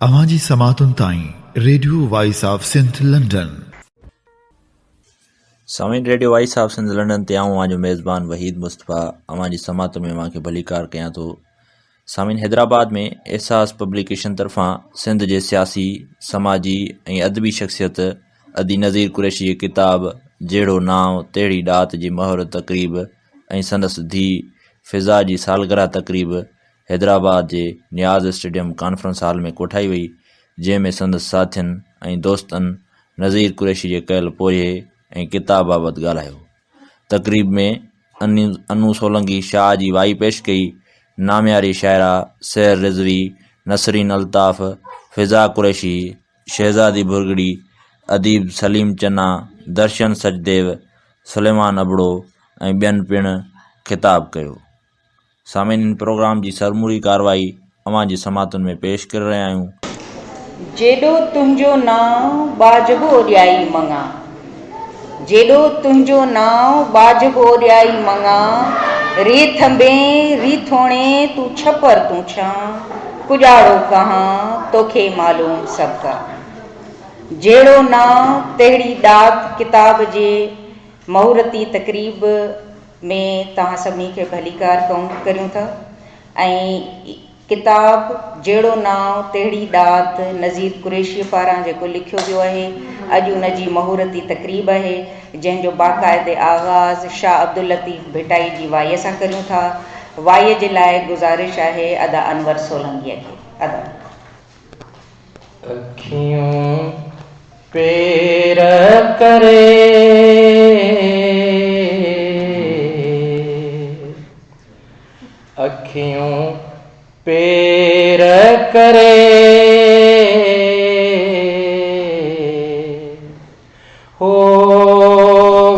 अवांजी समातुन ताईं radio voice of Sindh London. सामीन radio voice of Sindh London ते आऊं आज मेज़बान वहीद मुस्तफ़ा अवांजी समात में मां खे भलीकार कयां थो। सामीन हैदराबाद में एहसास पब्लिकेशन तरफ़ां सिंध जे सियासी समाजी ऐं अदबी शख़्सियत अदी नज़ीर कुरैशी जी किताब जहिड़ो नाव तहिड़ी ॾात जी महर तक़रीब ऐं संदसि धीउ फ़िज़ा जी सालगिरह तक़रीब हैदराबाद जे नियाज़ स्टेडियम कॉन्फ्रेंस हॉल में कोठाई वई, जंहिंमें संदसि साथियुनि ऐं दोस्तनि नज़ीर कुरैशी जे कयल पोए ऐं किताब बाबति ॻाल्हायो। तक़रीब में अनू सोलंकी शाह जी वाई पेश कई। नामियारी शाइरा सैर रिज़वी, नसरीन अल्ताफ़, फ़िज़ा कुरैशी, शहज़ादी भुरगड़ी, अदीब सलीम चन्ना, दर्शन सचदेव, सुलेमान अबड़ो ऐं ॿियनि पिणु ख़िताब कयो। सामीन प्रोग्राम जी सरमूरी कार्रवाई अवांजी समातुनि में पेश करे रहिया आहियूं। जेॾो तुंहिंजो नाव बाजबो ॾियाई मङा, जेॾो तुंहिंजो नाव बाजबो ॾियाई मङा, रे थंबे री थोणे तूं छपर तूं छा, पुॼाड़ो कहां तोखे मालूम सभ का। जहिड़ो नाव तहिड़ी ॾात किताब जे महूरती तक़रीब में तव्हां सभिनी खे भलीकार करियूं था। ऐं किताब जहिड़ो नाव तहिड़ी ॾात नज़ीर कुरैशी पारां जेको लिखियो वियो आहे, अॼु उन जी महूरती तक़रीब आहे, जंहिंजो बाक़ाइदे आगाज़ शाह अब्दुल लतीफ़ भिटाई जी वाईअ सां करियूं था। वाईअ जे लाइ गुज़ारिश आहे अदा अनवर सोलंकीअ खे। अदा अखियूं पेर करे अखियूं पेर करे हो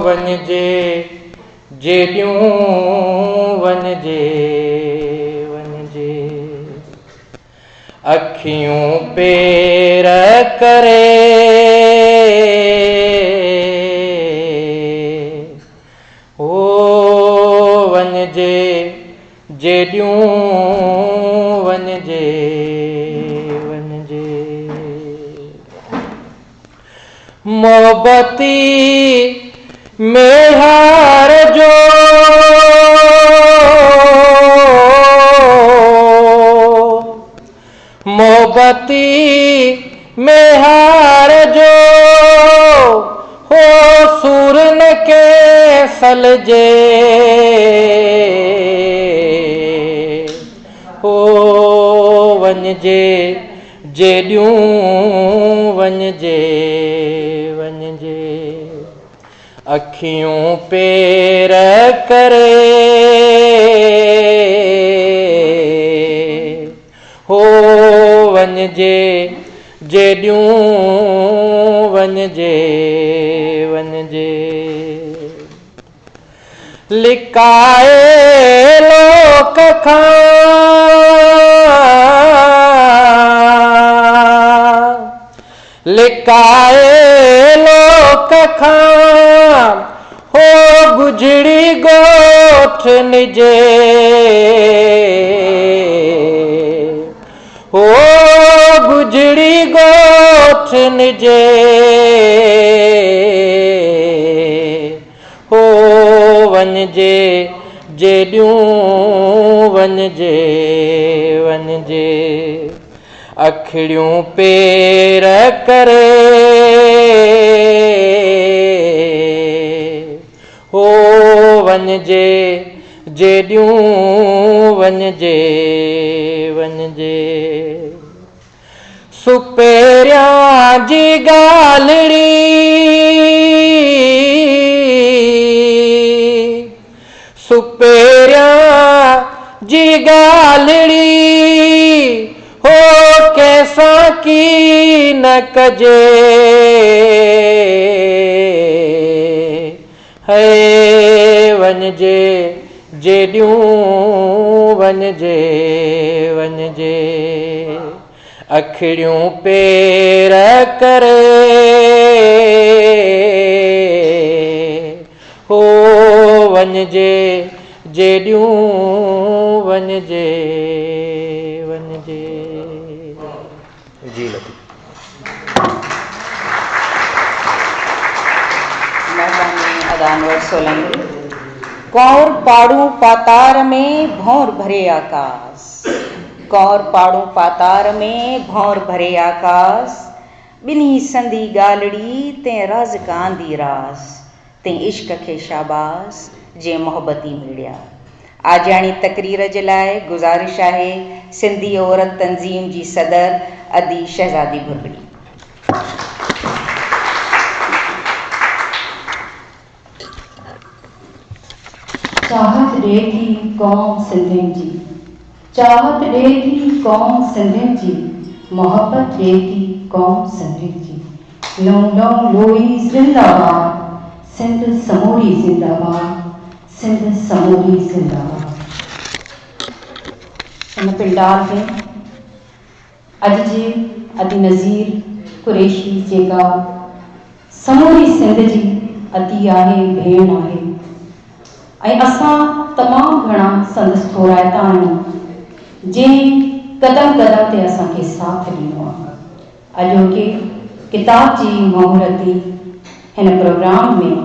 वञजे जेॾियूं वञजे वञजे। अखियूं पेर करे हो वञजे जेॾियूं वञजे वञजे। मोहबती मेहार जो मोहबती मेहार जो हो सूरन के सलजे हो वञजे जेॾियूं वञजे वञजे। अखियूं पेर करे हो वञजे जेॾियूं वञजे वञजे। लिकाए लोक खां लिकाए लोक खां हो गुजड़ी गोठ निजे हो गुजड़ी गोठ निजे हो वञजे जेॾियूं वञजे वञजे। अखियूं पेर करे हो वञजे जेॾियूं वञजे वञजे। सुपेरियां जी ॻाल्हिड़ी सुपेरियां जी ॻाल्हिड़ी हो कैसां की न कजे है वञजे जेॾियूं वञजे वञजे। अखियूं पेर करे हो वञजे जेॾियूं वञजे वञजे। जी लतीफ़। महिरबानी अदानवर सोलंकी। कौर पाड़ू पातार में भौर भरे आकाश, कौर पाड़ू पातार में भौर भरे आकाश, बिनी संदी गालड़ी ते राज कांदी रास, ते इश्क खे शाबास जे मोहब्बती मीडिया। आजाणी तकरीर जे लाइ गुज़ारिश आहे सिंधी औरत तंज़ीम जी सदर अदी शहज़ादी भुरबड़ी। चाहत ॾे थी क़ौम सिंधियुनि जी, चाहत ॾे थी क़ौम सिंधियुनि जी, मोहब्बत ॾे थी क़ौम सिंधियुनि जी। लौं लौं लोई ज़िंदाबाद, सिंध समूरी ज़िंदाबाद, सिंध समूरी ज़िंदाबाद। इन पिंडाल में अॼु जे अदी नज़ीर कुरैशी जेका समूरी सिंध जी अदी आहे, भेण आहे, ऐं असां तमामु घणा संदसि थोराइता आहियूं जंहिं कदम कदम ते असांखे साथ ॾिनो आहे। अॼोके किताब जी मुहूर्ती हिन प्रोग्राम में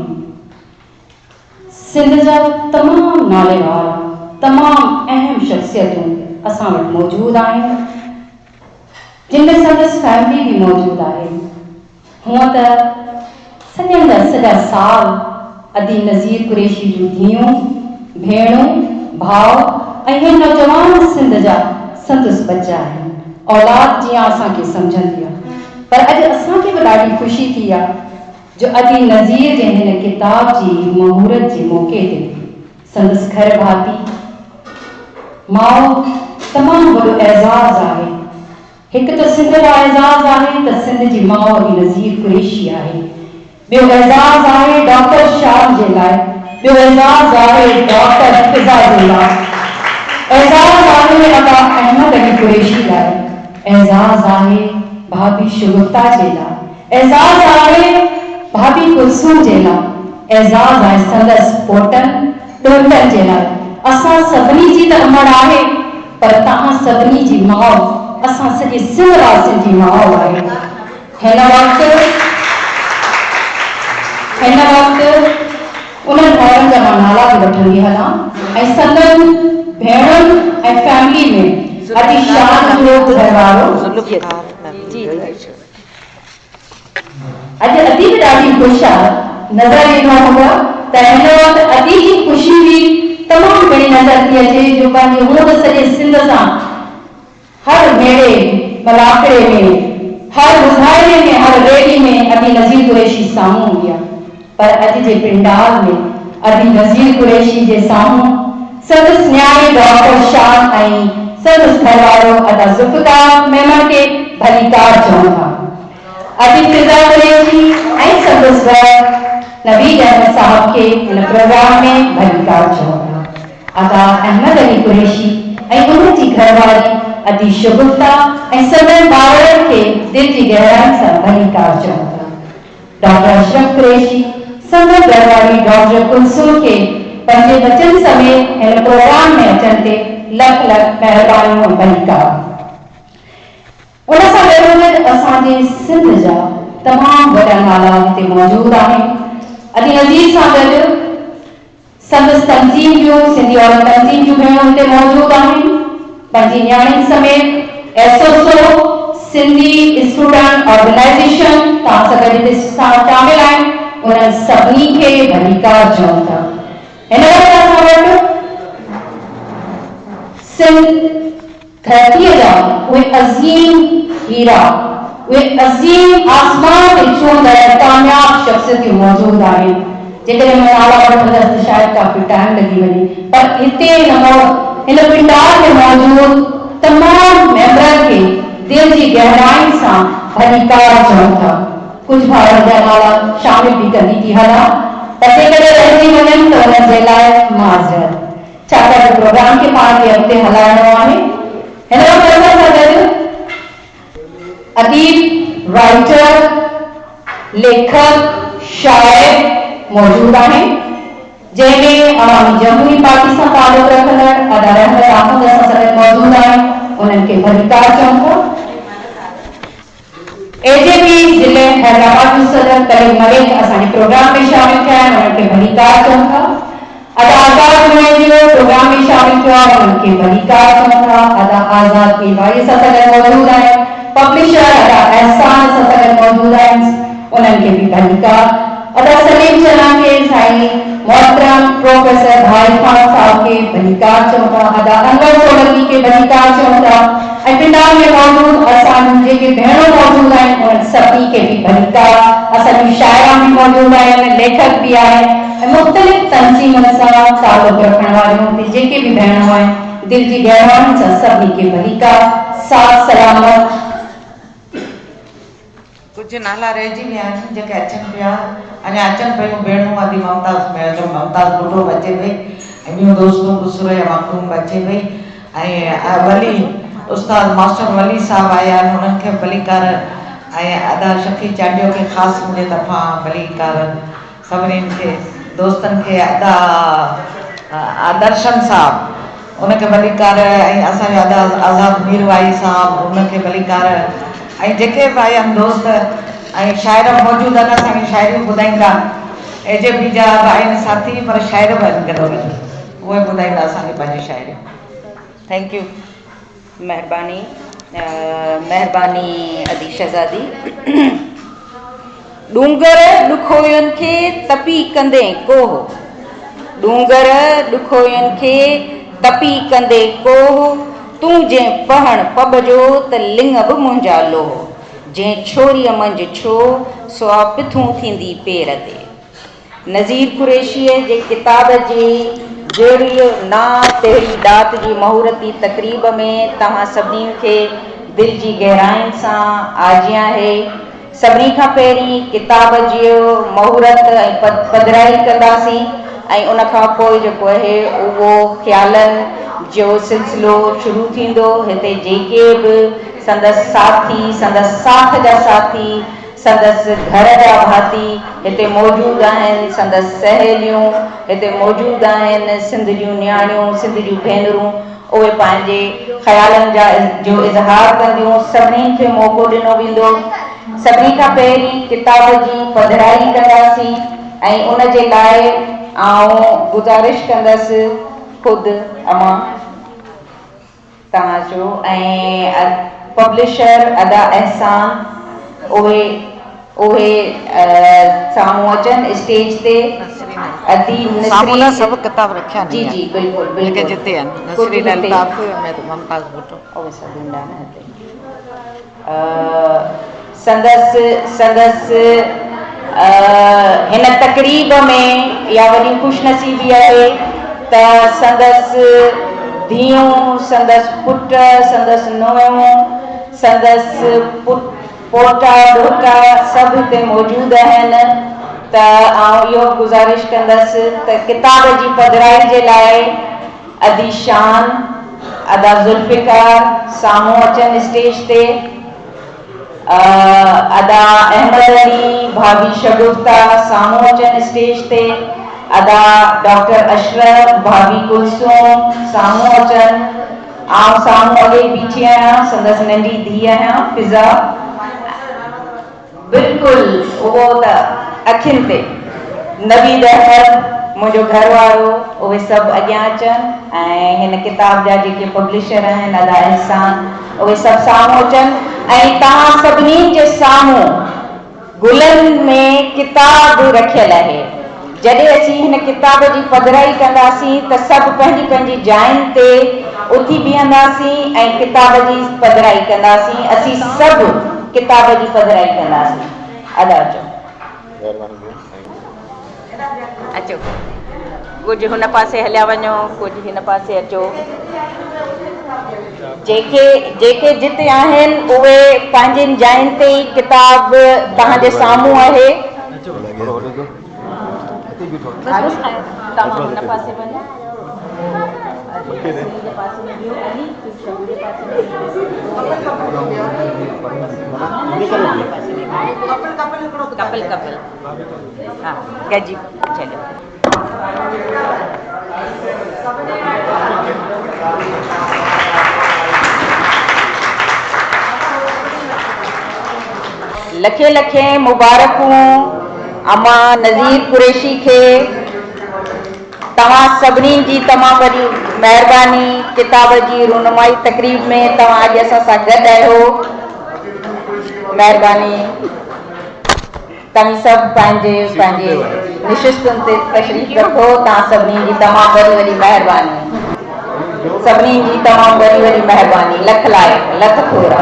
सिंध जा तमामु नाले वारा तमामु अहम शख़्सियतूं असां वटि मौजूदु आहिनि, जिन में संदसि फैमिली बि मौजूदु आहे। हूअं त सॼा साल अदी नज़ीर कुरैशी जूं धीअरूं, भेणूं, भाउ ऐं हिन नौजवान सिंध जा संदसि बचा आहिनि। औलाद जीअं असांखे सम्झंदी आहे, पर अॼु असांखे बि ॾाढी ख़ुशी थी आहे जो अदी नज़ीर जे हिन किताब जी मुहूर्त जे मौक़े ते संदसि घर भाती माउ तमामु वॾो एज़ाज़ आहे। हिकु त सिंध जो एज़ाज़ आहे त सिंध जी माउ अदी नज़ीर कुरैशी आहे, ॿियो एज़ाज़ आहे डॉक्टर शाह जे लाइ, ॿियो एज़ाज़ आहे डॉक्टर फिज़ा जे लाइ, एज़ाज़ आहे अदा अहमद अली कुरैशी लाइ, एज़ाज़ आहे भाभी शुगुफ्ता जे लाइ, एज़ाज़ आहे भाभी कुलसूम जे लाइ, एज़ाज़ आहे संदसि पोटनि ॾोहिटनि जे लाइ। असां सभिनी जी त अमड़ आहे, पर तव्हां सभिनी जी माउ असां सॼे सिंध वासियुनि जी माउ आहे। हिन वक़्तु उन्हनि भाउरनि जा मां नाला बि वठंदी हलां ऐं संदनि भेणुनि ऐं फैमिली में अदी शान जो घरवारो अॼु अदी बि ॾाढी ख़ुशि आहे। नज़र ईंदो हुओ त हिन वक़्तु अदी जी ख़ुशी बि तमामु घणी नज़र थी अचे, जो पंहिंजे हूअं त सॼे सिंध सां हर मेड़े मलाकड़े में, हर मुज़ाहिरे में, हर रैली में अदी नज़ीर कुरैशी साम्हूं हूंदी आहे, पर अॼु जे पिंडाल में अदी नज़ीर कुरैशी जे साम्हूं संदसि न्याणी डॉक्टर शान ऐं संदसि घरवारो अदा ज़ुल्फ़िकार मेमन खे भलीकार चवनि था। अदी फिज़ा कुरैशी ऐं संदसि घरु नवीद अहमद साहब खे हिन प्रोग्राम में भलीकार चवनि था। अदा अहमद अली कुरैशी ऐं उन जी घरवारी अदी शुगुफ्ता ऐं सदन ॿारनि खे दिलि जी गहराई सां भलीकार चवनि था। डॉक्टर अशरफ कुरैशी संदन घरवारी डॉक्टर कुलसूम खे पंहिंजे बचन समेत हिन प्रोग्राम में अचण ते लख लख महिरबानियूं ऐं भलीकार। उन सां गॾोगॾु असांजे सिंध जा तमामु वॾा नाला हिते मौजूदु आहिनि। अदी नज़ीर सां गॾु संदसि तंज़ीम जूं, सिंधी औरत तंज़ीम जूं भेणूं हिते मौजूदु आहिनि। पंहिंजी न्याणियुनि समेत एसोसो सिंधी स्टूडेंट ऑर्गेनाइजेशन तव्हां सां गॾु हिते शामिल आहिनि, उन्हनि सभिनी खे भलीकार चवनि था। हिन वक़्तु असां वटि सिंध धरतीअ जा उहे अज़ीम हीरा, उहे अज़ीम आसमान ते छूंदड़ कामयाब शख़्सियतूं मौजूदु आहिनि, जेकॾहिं मां नाला वठंदसि त शायदि काफ़ी टाइम लॻी वञे, पर हिते हिन पिंडाल में मौजूदु तमामु मेंबरनि खे दिलि जी गहराई सां भलीकार चवनि था। कुझु भाउरनि जा नाला शामिल बि कंदी थी हलां, पर जेकॾहिं रहिजी वञनि त उन्हनि जे लाइ माज़रत, छाकाणि प्रोग्राम खे पाण खे अॻिते हलाइणो आहे। हिन वक़्तु असां सां गॾु अदीब, राइटर, लेखक, शाइर मौजूदु आहिनि, जंहिंमें अवामी जमहूरी पार्टी सां तालुक़ रखंदड़ अदा रहमत अहमद असां सां गॾु मौजूदु आहिनि, उन्हनि खे भलीकार चवनि था। AJP जिले हैदराबाद जो सदर कलीम मलिक असांजे प्रोग्राम में शामिल थिया आहिनि, उन्हनि खे भलीकार चऊं था। अदा आज़ाद जो प्रोग्राम में शामिल थिया, उन्हनि खे भलीकार चऊं था। अदा आज़ाद की भाई सां गॾु मौजूद आहिनि, पब्लिशर अदा एहसान सां गॾु मौजूद आहिनि, उन्हनि खे बि भलीकार। अदा सलीम चना के साईं मोहतरम प्रोफेसर भाई खान साहब के भलीकार चऊं था। अदा अनवर सोलंकी के भलीकार चऊं था। ऐं पिंडार में मौजूद असां जेके भेणूं मौजूद आहिनि, उन्हनि सभिनी खे बि भलीकार। असांजी शाइरा बि मौजूद आहिनि, लेखक बि आहिनि ऐं मुख़्तलिफ़ तंज़ीमुनि सां तालुक़ रखण वारियूं जेके बि भेणूं आहिनि, दिलि जी गहराइयुनि सां सभिनी खे भलीकार। साथ सलामत। कुछ नाला रहिजी विया आहिनि जेके अचनि पिया, अञा अचनि पियूं भेणूं। अदी ममताज़ बुढो बि अचे पई, ऐं ॿियूं दोस्तूं गुसरो माख़ूम बि अचे पई, ऐं वली उस्ताद मास्टर वली साहब आया आहिनि, उन्हनि खे भलीकार। ऐं अदा शफ़ी चांडियो खे ख़ासि मुंहिंजे तरफ़ां भलीकार। सभिनीनि खे दोस्तनि खे अदा दर्शन साहब उनखे भलीकार, ऐं असांजा अदा आज़ाद मीरवाई साहब उनखे भलीकार, ऐं जेके बि आया आहिनि दोस्त ऐं शाइर मौजूदु आहिनि, असांखे शाइरियूं ॿुधाईंदा। AJP जा बि आहिनि साथी, पर शाइर बि आहिनि गॾो गॾु, उहे ॿुधाईंदा असांखे पंहिंजी शाइरियूं। Thank U. महिरबानी महिरबानी अदी शहज़ादी। डूंगर ॾुखोयनि खे तपी कंदे कोह, डूंगर ॾुखोयनि खे तपी कंदे कोह, तूं जंहिं पहण पब जो त लिंग बि मुंहिंजा लोह, जंहिं छोरीअ मंझि छो सो पिथूं थींदी पेर ते। नज़ीर कुरैशीअ जे किताब जी जहिड़ी ना तहिड़ी दात जी महूरती तक़रीब में तव्हां सभिनी खे दिलि जी गहराइनि सां आजियां आहे। सभिनी खां पहिरीं किताब जी महूरत ऐं पधराई कंदासीं, ऐं उन खां पोइ जेको आहे उहो ख़्यालनि जो सिलसिलो शुरू थींदो। हिते जेके बि संदसि साथी, संदसि साथ जा साथी, संदसि घर जा भाती हिते मौजूदु आहिनि, संदसि सहेलियूं हिते मौजूदु आहिनि, सिंध जूं नियाणियूं, सिंध जूं भेनरूं, उहे पंहिंजे ख़्यालनि जो इज़हार कंदियूं। सभिनी खे मौक़ो ॾिनो वेंदो। सभिनी खां पहिरीं किताब जी पधराई कंदासीं, ऐं उन जे लाइ आउं गुज़ारिश कंदसि ख़ुदि अमां तव्हांजो ऐं पब्लिशर अदा एहसान उहे साम्हूं अचनि स्टेज ते। अदी नसरी सब किताब रखिया जी जी बिल्कुलु बिल्कुलु जिते नसरी अल्ताफ में तो ममताज भुट्टो उहे सभु ईंदा आहिनि हिते। संदसि हिन तक़रीब में इहा वॾी ख़ुशनसीबी आहे त संदसि धीअरूं, संदसि पुट, संदसि नूंहं, संदसि पोटा ॾोटा सभु हिते मौजूदु आहिनि। त आउं इहो गुज़ारिश कंदसि त किताब जी पधराई जे लाइ अदी शान, अदा ज़ुल्फ़िकार साम्हूं अचनि स्टेज ते। अदा अहमद अली, भाभी शगुफ्ता साम्हूं अचनि स्टेज ते। अदा डॉक्टर अशरफ, भाभी कुलसूम साम्हूं अचनि। आउं साम्हूं अॻे बीठी आहियां, संदसि नंढी धीउ आहियां फिज़ा। बिल्कुलु उहो त अखियुनि ते। नवीद अहमद मुंहिंजो घर वारो, उहे सभु अॻियां अचनि, ऐं हिन किताब जा जेके पब्लिशर आहिनि अदा एहसान, उहे सभु साम्हूं अचनि। ऐं तव्हां सभिनी जे साम्हूं गुलनि में किताब रखियल आहे। जॾहिं असीं हिन किताब जी पधराई कंदासीं त सभु पंहिंजी पंहिंजी जाइनि ते उथी बीहंदासीं ऐं किताब जी पधराई कंदासीं। असीं सभु किताब जी पधराई कंदासीं। अदा अचो अचो, कुझु हुन पासे हलिया वञो, कुझु हिन पासे अचो। जेके जिते आहिनि उहे पंहिंजनि जाइनि ते ई किताब तव्हांजे साम्हूं आहे। तव्हां हुन पासे वञो, कपल हा गजी चलो। लखे लखे मुबारकूं अमा नज़ीर कुरैशी खे। तव्हां सभिनी जी तमामु वॾी महिरबानी। किताब जी रूनुमाई तकरीब में तव्हां अॼु असां सां गॾु आहियो। महिरबानी। तव्हां सभु पंहिंजे निशिस्तुनि ते तशरीफ़ रखो। तव्हां सभिनी जी तमामु वॾी महिरबानी। सभिनी जी तमामु वॾी महिरबानी। लख लाइ लख थोरा।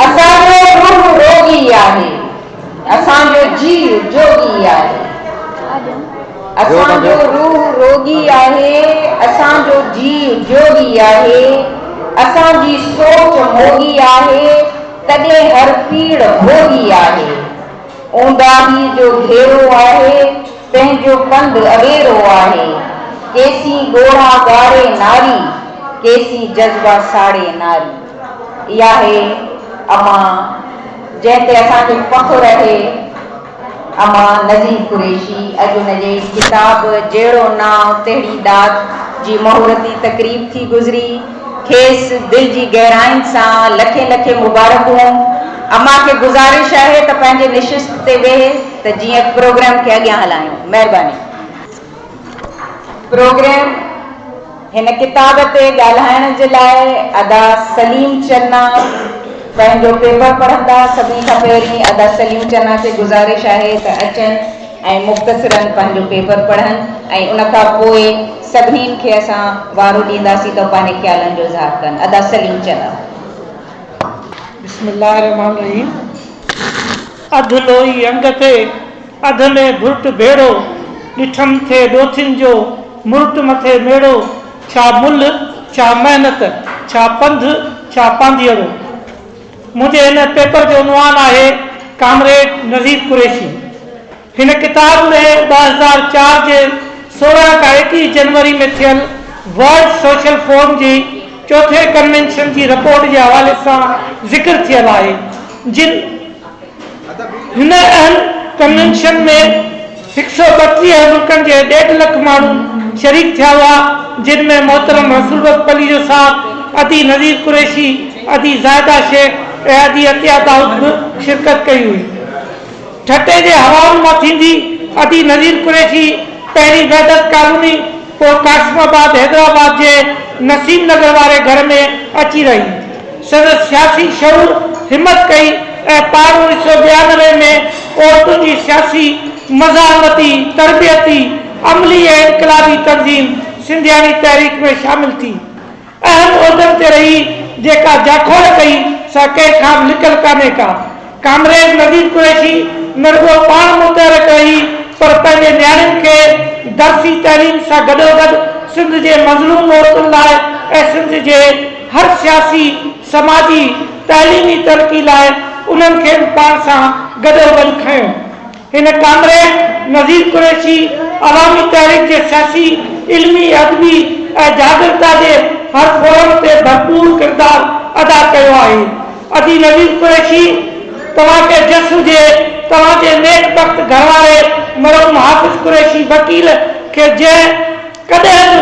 असांजो रूह रोगी आहे, असांजो जीव जोगी आहे। असांजो रूह रोगी आहे, असांजो जीव जोगी आहे। असांजी सोच मोगी आहे, तॾहिं हर पीड़ भोगी आहे। ऊंदाही जो घेरो आहे, पंहिंजो पंधु अवेरो आहे। केसी ॻोढ़ा ॻाढ़े नारी, केसी जज़्बा साड़े नारी। इहा आहे अमा जंहिं ते असांखे फ़ख़्रु आहे। अमा नज़ीर कुरैशी अॼु हुनजे किताब जहिड़ो नाव तहिड़ी दात जी महूरती तकरीब थी गुज़री। खेसि दिलि जी गहराइनि सां लखे लखे मुबारकूं। अमा खे गुज़ारिश आहे त पंहिंजे निशिस्त ते वेहे त जीअं प्रोग्राम खे अॻियां हलायूं। महिरबानी। प्रोग्राम हिन किताब ते ॻाल्हाइण जे लाइ अदा सलीम चन्ना पंहिंजो पेपर पढ़ंदा। सभिनी खां पहिरीं अदा सलीम चन्ना खे गुज़ारिश आहे त अचनि ऐं मुख़्तसिरन पंहिंजो पेपर पढ़नि ऐं उन खां पोइ सभिनी खे असां वारो ॾींदासीं त पंहिंजे ख़्यालनि जो इज़हार कनि। अदा सलीम चन्ना। बिस्मिल्लाहिर्रहमानिर्रहीम। अधु लोई अंग ते अध में भुर्ट भेड़ो, ॾिठम थे ॾोथिन जो मुर्ट मथे मेड़ो। छा मुल छा महिनत छा पंध छा पांधीअड़ो। मुंहिंजे हिन पेपर जो उनवान आहे कामरेड नज़ीर कुरैशी। हिन किताब में 2004 जे 16 खां 21 जनवरी में थियल वर्ल्ड सोशल फोरम जी चौथे कन्वेंशन जी रिपोर्ट जे हवाले सां ज़िक्र थियल आहे। हिन अहम कन्वेंशन में 132 मुल्कनि जे 1.5 लख माण्हू शरीक थिया हुआ, जिन में मोहतरम रसूल पली जो साहब, अदी नज़ीर कुरैशी, अदी ज़ायदा शेख ऐं अदी अतिया दाऊद बि शिरकत कई हुई। ठटे जे हवाउनि मां थींदी अदी नज़ीर कुरैशी पहिरीं वहदत कॉलोनी, पोइ कासिमाबाद हैदराबाद जे नसीम नगर वारे घर में अची रही। संदसि सियासी शऊर हिम्मत कई ऐं पार 1992 में औरतुनि जी सियासी मज़ामती तरबियती अमली ऐं इनकलाबी तंज़ीम सिंधियाणी तहरीक में शामिल थी। अहम उहिदनि ते रही जेका जाखोड़ कई सा कंहिंखां बि लिकल कान्हे का। कामरेड नज़ीर कुरैशी न रुगो पाण मुतहरक रही पर पंहिंजे नियाणियुनि खे दर्सी तइलीम सां गॾोगॾु सिंध जे मज़लूम औरतुनि लाइ ऐं सिंध जे हर सियासी समाजी तइलीमी तरक़ी लाइ उन्हनि खे पाण सां गॾोगॾु खयो। हिन कामरेड नज़ीर कुरैशी अवामी तहरीक जे सियासी इल्मी अदबी ऐं जागरता जे हर फोरम ते भरपूर किरदार अदा कयो आहे। अदी नज़ीर कुरैशी तव्हांखे जस हुजे तव्हांजे नेक वक़्त घरवारे मरहूम हाफ़िज़ कुरैशी वकील खे जंहिं कॾहिं बि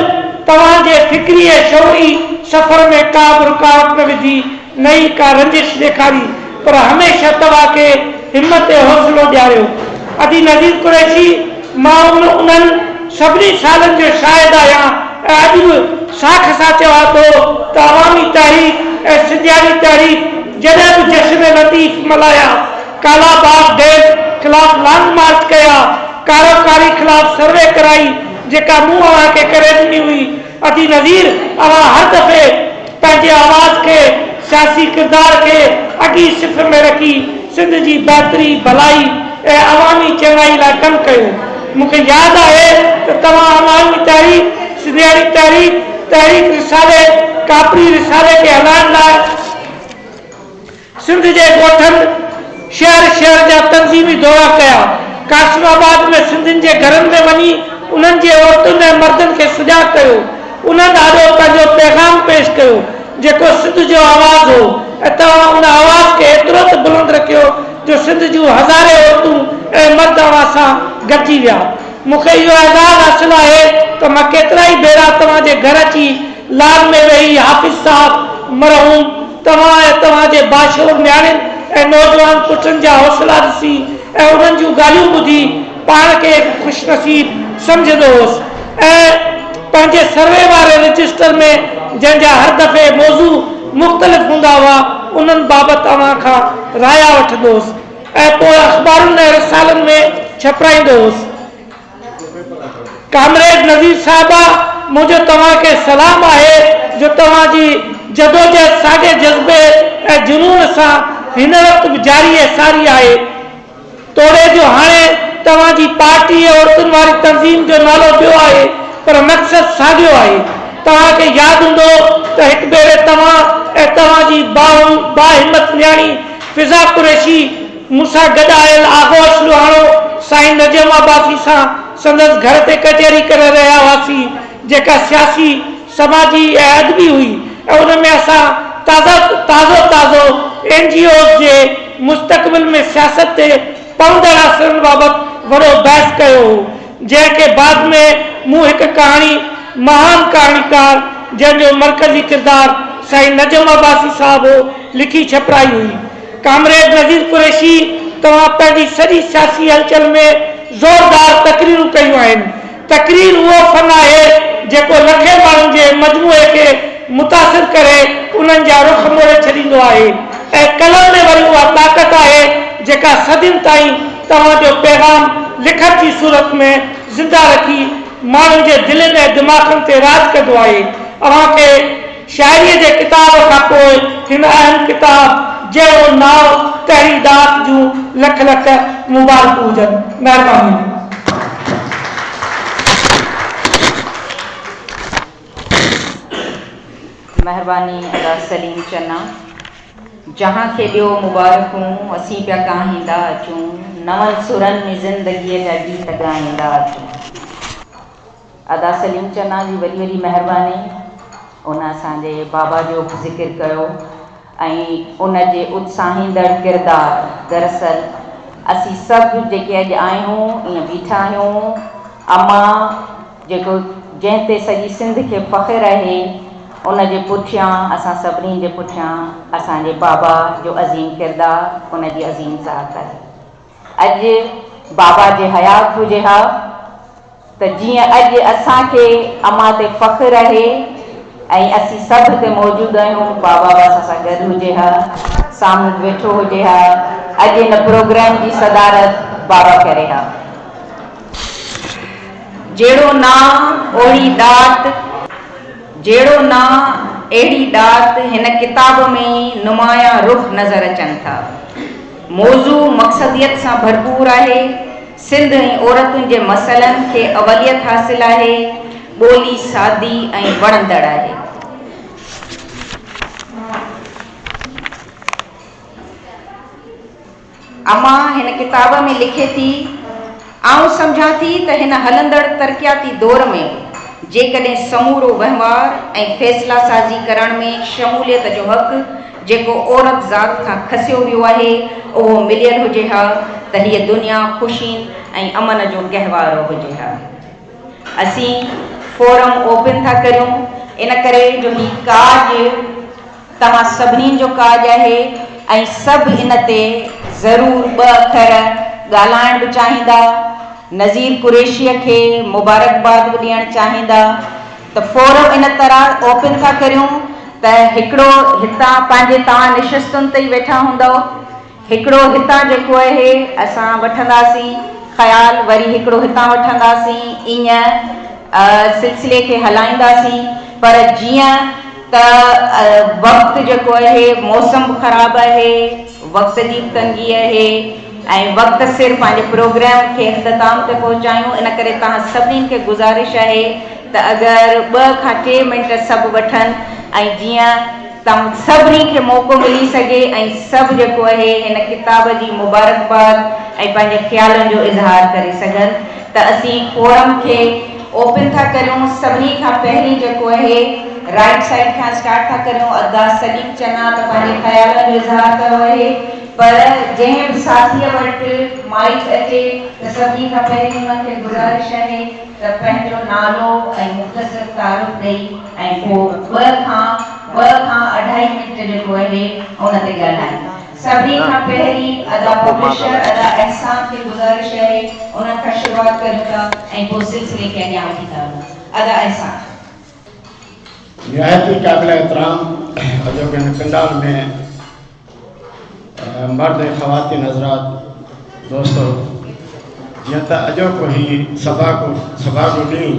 तव्हांजे फिक्री ऐं शौरी सफ़र में का बि रुकावट न विधी, नई का रंजिश ॾेखारी, पर हमेशह तव्हांखे हिम्मत ऐं हौसलो ॾियारियो। अदी नज़ीर कुरैशी मां उन्हनि सभिनी सालनि जो शाहिद आहियां ऐं अॼु बि साख सां चवां थो त अवामी तहरीक ऐं सिंधियाणी तहरीक जॾहिं बि जश्न लतीफ़ मल्हाया, काला बाग डैम ख़िलाफ़ लॉन्ग मार्च कया, कारोकारी ख़िलाफ़ सर्वे कराई जेका मूं अव्हां खे करे ॾिनी हुई। अदी नज़ीर अव्हां हर दफ़े पंहिंजे आवाज़ खे सियासी किरदार खे अॻी सिफ़ में रखी सिंध जी बहितरी भलाई ऐं अवामी चङाई लाइ कमु कयो। मूंखे यादि आहे त तव्हां अवामी तहरीक सिंधियाणी तहरीक रिसाले कापरी रिसाले खे हलाइण लाइ सिंध जे ॻोठनि शहर जा तंज़ीमी दौरा कया। कासिमाबाद में सिंधियुनि जे घरनि में वञी उन्हनि जे औरतुनि ऐं मर्दनि खे सुञा कयो। उन्हनि ॾाढो पंहिंजो पैगाम पेश कयो जेको सिंध जो आवाज़ हो ऐं तव्हां उन आवाज़ खे एतिरो त बुलंद रखियो जो सिंध जूं हज़ारे औरतूं ऐं मर्द अव्हां सां गॾिजी विया। मूंखे इहो एज़ाज़ हासिल आहे त मां केतिरा ई भेरा तव्हांजे घर अची लाल में वेही हाफ़िज़ साहब मरहूम तव्हां ऐं तव्हांजे बाशोर न्याणियुनि ऐं नौजवान पुटनि जा हौसला ॾिसी ऐं उन्हनि जूं ॻाल्हियूं ॿुधी पाण खे ख़ुशनसीब सम्झंदो हुउसि ऐं पंहिंजे सर्वे वारे रजिस्टर में जंहिंजा हर दफ़े मौज़ू मुख़्तलिफ़ हूंदा हुआ उन्हनि बाबति तव्हां खां राया वठंदो हुउसि ऐं पोइ अख़बारुनि ऐं रसालनि में छपाईंदो हुउसि। कामरेड नज़ीर साहिबा, मुंहिंजो तव्हांखे सलाम आहे जो तव्हांजी जदोजहद साॻे जज़्बे ऐं जुनून सां हिन वक़्तु बि जारी ऐं सारी आहे। तोड़े जो हाणे तव्हांजी पार्टी ऐं औरतुनि वारी तंज़ीम जो नालो ॿियो आहे पर मक़सदु साॻियो आहे। तव्हांखे यादि हूंदो त हिकु भेरे तव्हां ऐं तव्हांजी बाहिमत न्याणी फिज़ा कुरैशी मूंसां गॾु आयल आगोश रुहाणो साईं नजम अब्बासी सां संदसि घर ते कचहरी करे रहिया हुआसीं, जेका सियासी समाजी ऐं अदबी हुई ऐं उन में असां ताज़ो NGOs जे मुस्तक़बिल में सियासत ते पवंदड़ असरनि बाबति वॾो बहस कयो हो, जंहिंखे बाद में मूं हिकु कहाणी महान कहाणीकार जंहिंजो मरकज़ी किरदारु साईं नजम अब्बासी साहिबु लिखी छपराई हुई। कामरेड नज़ीर कुरैशी, तव्हां पंहिंजी सॼी सियासी हलचल में ज़ोरदार तकरीरूं कयूं आहिनि। तकरीर उहो फ़न आहे जेको लखे माण्हुनि जे मजमूए खे मुतासिर करे उन्हनि जा रुख मोड़े छॾींदो आहे ऐं कलम में वरी उहा ताक़त आहे जेका सदियुनि ताईं तव्हांजो पैगाम लिखण जी सूरत में ज़िंदा रखी माण्हुनि जे दिलनि ऐं दिमाग़नि ते राज कंदो आहे। अव्हांखे शाइरीअ जे किताब खां पोइ हिन अहम किताब जहिड़ो नाव तहरीदात जूं लख लख मुबारकूं हुजनि। महिरबानी। महिरबानी अदा सलीम चन्ना। जहां खे ॾियो मुबारकूं असीं पिया ॻाईंदा अचूं, नवनि सुरनि में ज़िंदगीअ जा गीत ॻाईंदा अचूं। अदा सलीम चन्ना जी वॾी वॾी महिरबानी। उन असांजे बाबा जो बि ज़िक्र कयो ऐं उन जे उत्साहींदड़ किरदारु। दरअसल असीं सभु जेके अॼु आहियूं ईअं बीठा आहियूं, अमा जेको जंहिं ते सॼी सिंध खे फ़ख़्रु आहे उन जे पुठियां असां सभिनी जे पुठियां असांजे बाबा जो अज़ीम किरदारु, उन जी अज़ीम ज़ात आहे। अॼु बाबा जे हयात हुजे हा त जीअं अॼु असांखे अमा ते फ़ख़्रु आहे ऐं असीं सभु हिते मौजूदु आहियूं, बाबा बि असां सां गॾु हुजे हा, साम्हूं वेठो हुजे हा, अॼु हिन प्रोग्राम जी सदारत बाबा करे हा। जहिड़ो नाम ओड़ी दात, जहिड़ो ना अहिड़ी दात हिन किताब में नुमाया रुख नज़र अचनि था। मौज़ू मक़सदियत सां भरपूर आहे। सिंध ऐं औरतुनि जे मसइलनि खे अवलियत हासिल आहे। ॿोली सादी ऐं वणंदड़ आहे। अमा हिन किताब में लिखे थी, आऊं सम्झां थी त हिन हलंदड़ तरक़ियाती दौर में जेकॾहिं समूरो वहिंवार ऐं फ़ैसिला साज़ी करण में शमूलियत जो हक़ जेको औरत ज़ात खां खसियो वियो आहे उहो मिलियल हुजे हा त हीअ दुनिया ख़ुशियुनि ऐं अमन जो गहवारो हुजे हा। असीं फोरम ओपन था करियूं इन करे जो ही काज तव्हां सभिनी जो काज आहे ऐं सभु इन ते ज़रूरु ॿ अखर ॻाल्हाइण बि चाहींदा, नज़ीर कुरैशीअ खे मुबारकबाद बि ॾियणु चाहींदा। त फोरम इन तरह ओपन था करियूं त हिकिड़ो हितां पंहिंजे तव्हां निशस्तुनि ते ई वेठा हूंदव, हिकिड़ो हितां जेको आहे असां वठंदासीं ख़्याल, वरी हिकिड़ो हितां वठंदासीं, ईअं सिलसिले खे हलाईंदासीं। पर जीअं त वक़्तु जेको आहे मौसम ख़राबु आहे, वक़्त जी तंगी आहे ऐं वक़्त सिर पंहिंजे प्रोग्राम खे इख़्तिताम ते पहुचायूं। इन करे तव्हां सभिनीनि खे गुज़ारिश आहे त अगरि 2 खां 3 मिंट सभु वठनि ऐं जीअं तव्हां सभिनी खे मौक़ो मिली सघे ऐं सभु जेको आहे हिन किताब जी मुबारकबाद ऐं पंहिंजे ख़्यालनि जो इज़हार करे सघनि। त असीं फोरम खे ओपन था करियूं। सभिनी खां पहिरीं जेको आहे राइट साइड खां स्टार्ट था करियूं। अदा सलीम चन्ना त पंहिंजे ख़्यालनि जो इज़हार कयो आहे, पर जंहिं बि साथीअ वटि माइक अचे त सभिनी खां पहिरीं हुनखे गुज़ारिश आहे त पंहिंजो नालो ऐं मुख़्तसर तारुफ़ ॾेई ऐं पोइ 2 खां 2.5 मिंट जेको आहे उन ते ॻाल्हाइण। सभिनी खां पहिरीं अदा पब्लिशर अदा एहसान खे गुज़ारिश आहे उन खां शुरूआत कयूं था ऐं पोइ सिलसिले खे अॻियां वठी था वञूं। अदा एहसान। निहायती क़ाबिल एहतराम अॼोके हिन पंडाल में मर्द ख़वातीन हज़रात दोस्तों, जीअं त अॼोको ही सभा को ॾींहुं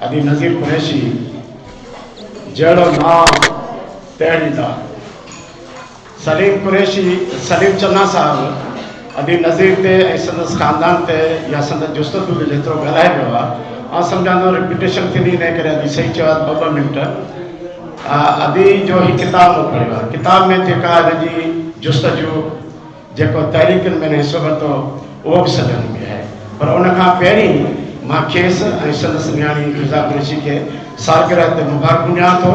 अदी नज़ीर कुरैशी जहिड़ो नाम तहिड़ी दाद। सलीम चन्ना साहब अदी नज़ीर ते ऐं संदसि ख़ानदान ते या संदसि जुस्तजू ते जेतिरो ॻाल्हाए पियो आहे, आउं सम्झां थो रिपीटेशन थींदी इन करे अदी सही चयो आहे 2 मिंट। अदी जो ही किताब मोकिलियो आहे, किताब में जेका हिनजी जुस्तजू जेको तहरीकनि में हिसो वरितो उहो बि सॼण में आहे। पर उन खां पहिरीं मां खेसि ऐं संदसि नियाणी फिज़ा कुरैशी खे सालगिरह ते मुबारक ॾियां थो।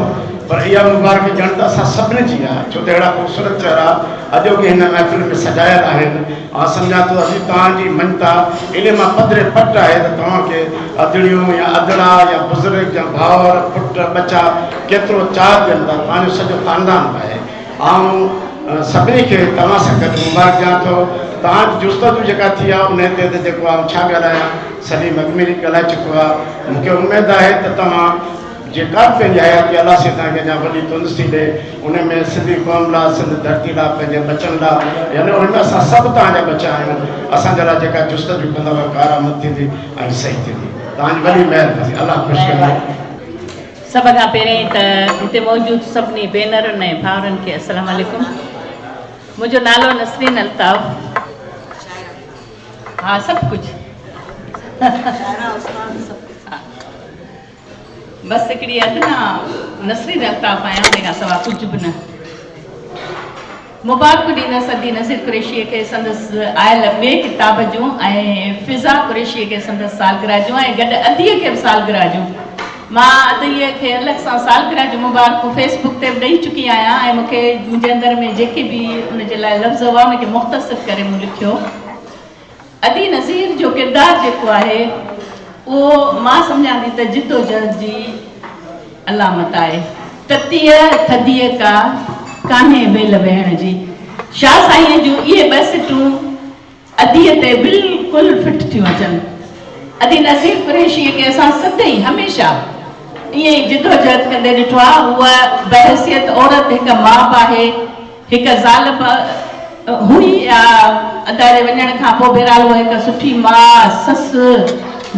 पर इहा मुबारक ॼण त असां सभिनी जी आहे, छो त अहिड़ा ख़ूबसूरत चेहरा अॼोके हिन महफ़िल में सजायल आहिनि। आउं सम्झां थो अॼु तव्हांजी मञता इन मां पधरे पट आहे त तव्हांखे अदड़ियूं या अदड़ा या बुज़ुर्ग या भाउर पुट बचा केतिरो चाह ॾियनि था, तव्हांजो सॼो ख़ानदान आहे। आउं सभिनी खे तव्हां सां गॾु मुबारक ॾियां थो। तव्हांजी जुस्तजू जेका थी आहे उन ते जेको आहे छा ॻाल्हायां, सलीम अजमेरी ॻाल्हाए चुको आहे। मूंखे उमेदु आहे त तव्हां जेका बि पंहिंजी हयाती अलाह से तव्हांखे अञा वॾी तुंदस्ती ॾे, उन में सिंधी क़ौम लाइ, सिंध धरती लाइ, पंहिंजे बचनि लाइ, यानी उन में असां सभु तव्हांजा बचा आहियूं। असांजे लाइ जेका जुस्तजू कंदव कारआमद थींदी ऐं सही थींदी। तव्हांजी वॾी महिरबानी, अलाह ख़ुशि करे। सभ खां पहिरीं त हिते मौजूदु सभिनी भेनरुनि ऐं भाउरनि खे अस्सलाम वालेकुम। मुंहिंजो नालो नसरीन अल्ताफ़। हा, सभु कुझु बसि हिकिड़ी अदना नसरीन अल्ताफ़ आहियां, उन खां सवाइ कुझु बि न। मुबारक ॾींदसि अदी नज़ीर कुरैशीअ खे संदसि आयल ॿिए किताब जूं ऐं फिज़ा कुरैशीअ खे संदसि सालगिरह जूं ऐं गॾु अदीअ खे बि सालगिरह जूं। मां अदीअ खे अलॻि सां सालगिरह जूं मुबारकूं फेसबुक ते बि ॾेई चुकी आहियां ऐं मूंखे मुंहिंजे अंदर में जेके बि उनजे लाइ लफ़्ज़ हुआ उनखे मुख़्तसिर करे मूं लिखियो। अदी नज़ीर जो किरदारु जेको आहे उहो मां सम्झां थी त जिदोजहद जी अलामत आहे। ततीअ थधीअ का कान्हे बेल वेहण जी। शाह साईं जूं इहे 2 सिटूं अदीअ ते बिल्कुलु फिट थियूं अचनि। अदी नज़ीर कुरैशीअ खे असां सदाईं हमेशह ईअं ई जिदोजहद कंदे ॾिठो आहे। उहा बहसियत औरत हिकु माउ आहे, हिकु ज़ाल हुई या अदारे वञण खां पोइ बहरहाल उहा हिकु सुठी माउ, ससु,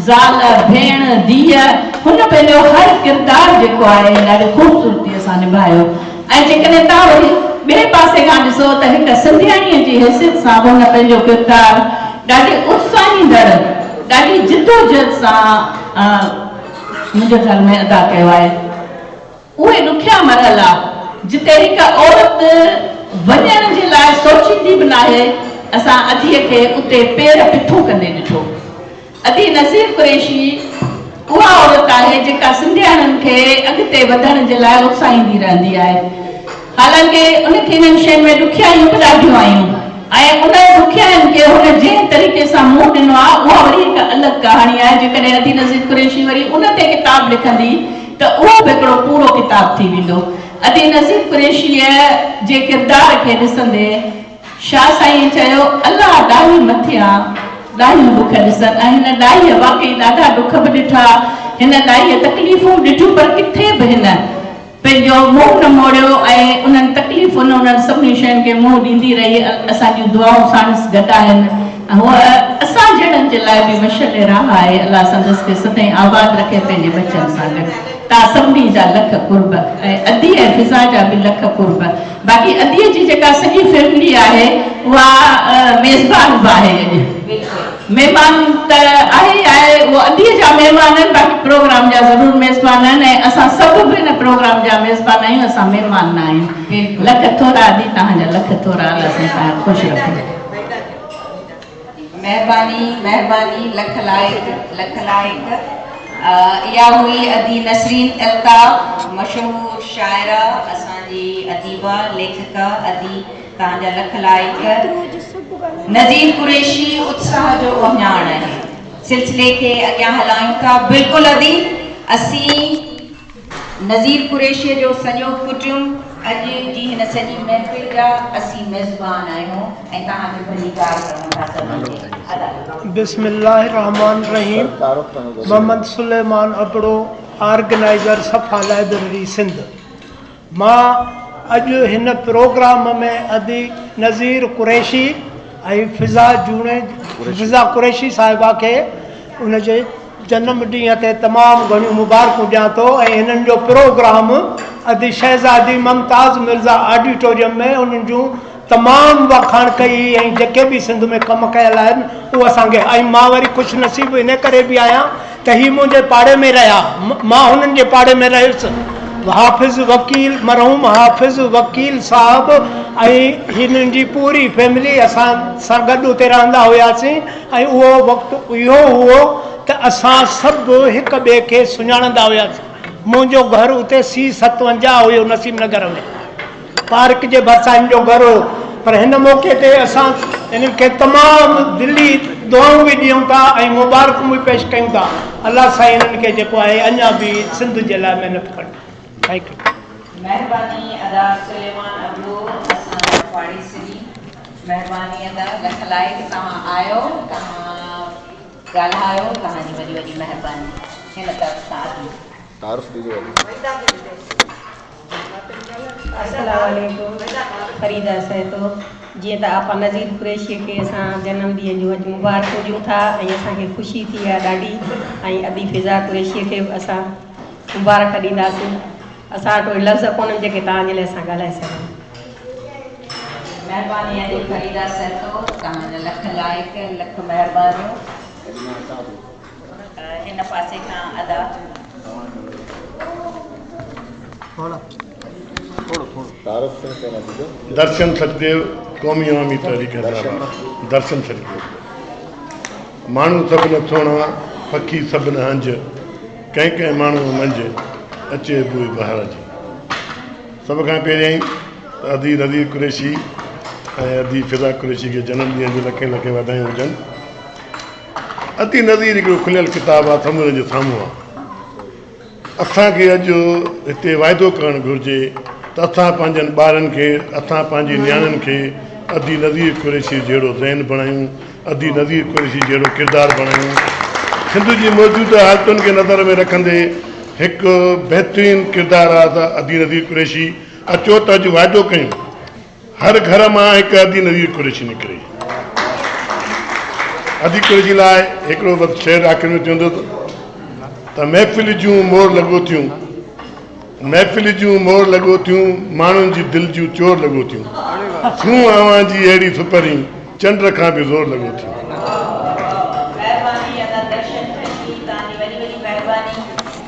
ज़ाल, भेण, धीअ, हुन पंहिंजो हर किरदारु जेको आहे ॾाढी ख़ूबसूरतीअ सां निभायो। ऐं जेकॾहिं तव्हां वरी ॿिए पासे खां ॾिसो त हिकु सिंधियाणीअ जी हैसियत सां हुन पंहिंजो किरदारु ॾाढी उत्साहींदड़, ॾाढी जिदोजहद सां मुंहिंजे ख़्याल में अदा कयो आहे। उहे ॾुखिया मरहला जिते हिकु औरत वञण जे लाइ सोचींदी बि न आहे, असां अदीअ खे उते पेर पिठू कंदे ॾिठो। अदी नज़ीर कुरैशी उहा औरत आहे जेका सिंधियाणियुनि खे अॻिते वधण जे लाइ उत्साहींदी रहंदी आहे। हालांकि उनखे इन्हनि शयुनि में ॾुखियायूं बि ॾाढियूं आयूं ऐं उन ॾुखियाईनि खे हुन जंहिं तरीक़े सां मुंहुं ॾिनो आहे उहा वरी हिकु अलॻि कहाणी आहे। जेकॾहिं अदी नज़ीर कुरैशी वरी उन ते किताब लिखंदी त उहो बि हिकिड़ो पूरो किताब थी वेंदो। अदी नज़ीर कुरैशीअ जे किरदार खे ॾिसंदे शाह साईं चयो, अलाह ॾाढी मथियां ॾाढियूं दुख ॾिसनि ऐं हिन ॾाढीअ वाकई ॾाढा दुख बि ॾिठा, हिन ॾाढीअ तकलीफ़ूं ॾिठियूं, पर किथे बि हिन पंहिंजो मुंहुं न मोड़ियो ऐं उन्हनि तकलीफ़ुनि उन्हनि सभिनी शयुनि खे मुंहुं ॾींदी रही। असांजूं दुआऊं साणसि गॾु आहिनि ऐं उहा असां जहिड़नि जे लाइ बि मशल राह आहे। अलाह संदसि खे सदाईं आबाद रखे पंहिंजे बचनि सां गॾु। तव्हां सभिनी जा लख कुर्ब ऐं अदी ऐं फिज़ा जा बि लख कुर्ब। बाक़ी अदीअ जी जेका सॼी फैमिली आहे उहा मेज़बान बि आहे। अॼु महिमान त आहे उहो अदीअ जा महिमान आहिनि, बाक़ी प्रोग्राम जा ज़रूरु मेज़बान आहिनि ऐं असां सभु बि हिन प्रोग्राम जा मेज़बान आहियूं, असां महिमान न आहियूं। लख थोरा अदी, तव्हांजा लख थोरा, अलाह साईं तव्हां ख़ुशि रखे। महिरबानी महिरबानी, लख लाइक लख लाइक। इहा हुई अदी नसरीन अल्ताफ़, मशहूर शाइरा, असांजी अदीबा, लेखिका अदी, तव्हांजा लख लाइक। नज़ीर कुरैशी उत्साह जो उहियाण आहे। सिलसिले खे अॻियां हलायूं था। बिल्कुलु अदी, असीं नज़ीर कुरैशी जो सॼो कुटुंब अॼु जी हिन सॼी महफ़िल जा असीं मेज़बान आहियूं ऐं तव्हांखे भलीकार करूं था सभिनी खे अदा। बिस्मिल्लाहिर्रहमानिर्रहीम। मोहम्मद सुलेमान अबड़ो, ऑर्गेनाइज़र सफ़ा लाइब्रेरी सिंध। मां अॼु हिन प्रोग्राम में अदी नज़ीर कुरैशी ऐं फिज़ा कुरैशी साहिबा खे उनजे जन्म ॾींहं ते तमामु घणियूं मुबारकूं ॾियां थो ऐं हिननि जो प्रोग्राम अदी शहज़ादी मुमताज़ मिर्ज़ा ऑडिटोरियम में उन्हनि जूं तमामु वाखाण कई ऐं जेके बि सिंध में कमु कयल आहिनि उहे असांखे, ऐं मां वरी ख़ुशि नसीबु इन करे बि आहियां त हीअ मुंहिंजे पाड़े में रहिया, मां हुननि जे पाड़े में रहियुसि। हाफ़िज़ वकील मरहूम हाफ़िज़ वकील साहब ऐं हिननि जी पूरी फैमिली असां सां गॾु उते रहंदा हुआसीं ऐं उहो वक़्तु इहो हुओ त असां सभु हिक ॿिए खे सुञाणंदा हुआसीं। मुंहिंजो घरु उते C57 हुयो नसीम नगर में, पार्क जे भरिसां जो घरु हुयो। पर हिन मौक़े ते असां हिननि खे तमामु दिली दुआऊं बि ॾियूं था ऐं मुबारकूं बि पेश कयूं था। अलाह साईं हिननि खे जेको आहे अञा बि सिंध जे लाइ महिनत कनि। Thank U. महिरबानी अदा सुलेमान अबड़ो, असां पाड़ी सिरी महिरबानी अदा लख लाइ कि तव्हां आयो, तव्हां ॻाल्हायो, तव्हांजी वॾी वॾी महिरबानी हिन तरफ़ सां अदी। अस्सलाम वालेकुम। फरीदा सैतो। जीअं त आपा नज़ीर कुरैशी खे असां जनम ॾींहं जूं अॼु मुबारकूं ॾियूं था ऐं असांखे ख़ुशी थी आहे ॾाढी, ऐं अदी फिज़ा कुरैशी खे बि असां मुबारक ॾींदासीं। असां वटि उहे लफ़्ज़ कोन्हनि जेके तव्हांजे लाइ असां ॻाल्हाए सघूं। महिरबानी अदी फरीदा सैतो, तव्हांजा लख लाइक, लख महिरबानियूं। हिन पासे खां अदा दर्शन सचदेव क़ौमी अवामी तहरीक हैदराबाद। दर्शन सचदेव माण्हू सभु न थोड़ा पखी सभु न हंज, कंहिं कंहिं माण्हू मंझि अचे बुए बहार जी। सभ खां पहिरियां ई अदी नज़ीर कुरैशी ऐं अदी फिज़ा कुरैशी खे जनम ॾींहं जूं लखे लखे वाधायूं हुजनि। अदी नज़ीर हिकिड़ो खुलियल किताबु आहे, समूरे जे साम्हूं आहे। असांखे अॼु हिते वाइदो करणु घुरिजे त असां पंहिंजनि ॿारनि खे, असां पंहिंजी नियाणियुनि खे अदी नज़ीर कुरैशी जहिड़ो ज़हन बणायूं, अदी नज़ीर कुरैशी जहिड़ो किरदारु बणायूं। सिंध जी मौजूदा हालतुनि खे नज़र में रखंदे हिकु बहितरीनु किरदारु आहे त अदी नज़ीर कुरैशी। अचो त अॼु वाइदो कयूं, हर घर मां हिकु अदी नज़ीर कुरैशी निकिरे। अदी कुरैशी लाइ हिकिड़ो बसि शेर आख़िर में चवंदो त महफ़िल जूं मोर लॻो थियूं, महफ़िल जूं मोर लॻो थियूं, माण्हुनि जी दिलि जूं चोर लॻो थियूं, थियूं अवां जी अहिड़ी सुपरी, चंड खां बि ज़ोर लॻो थियूं।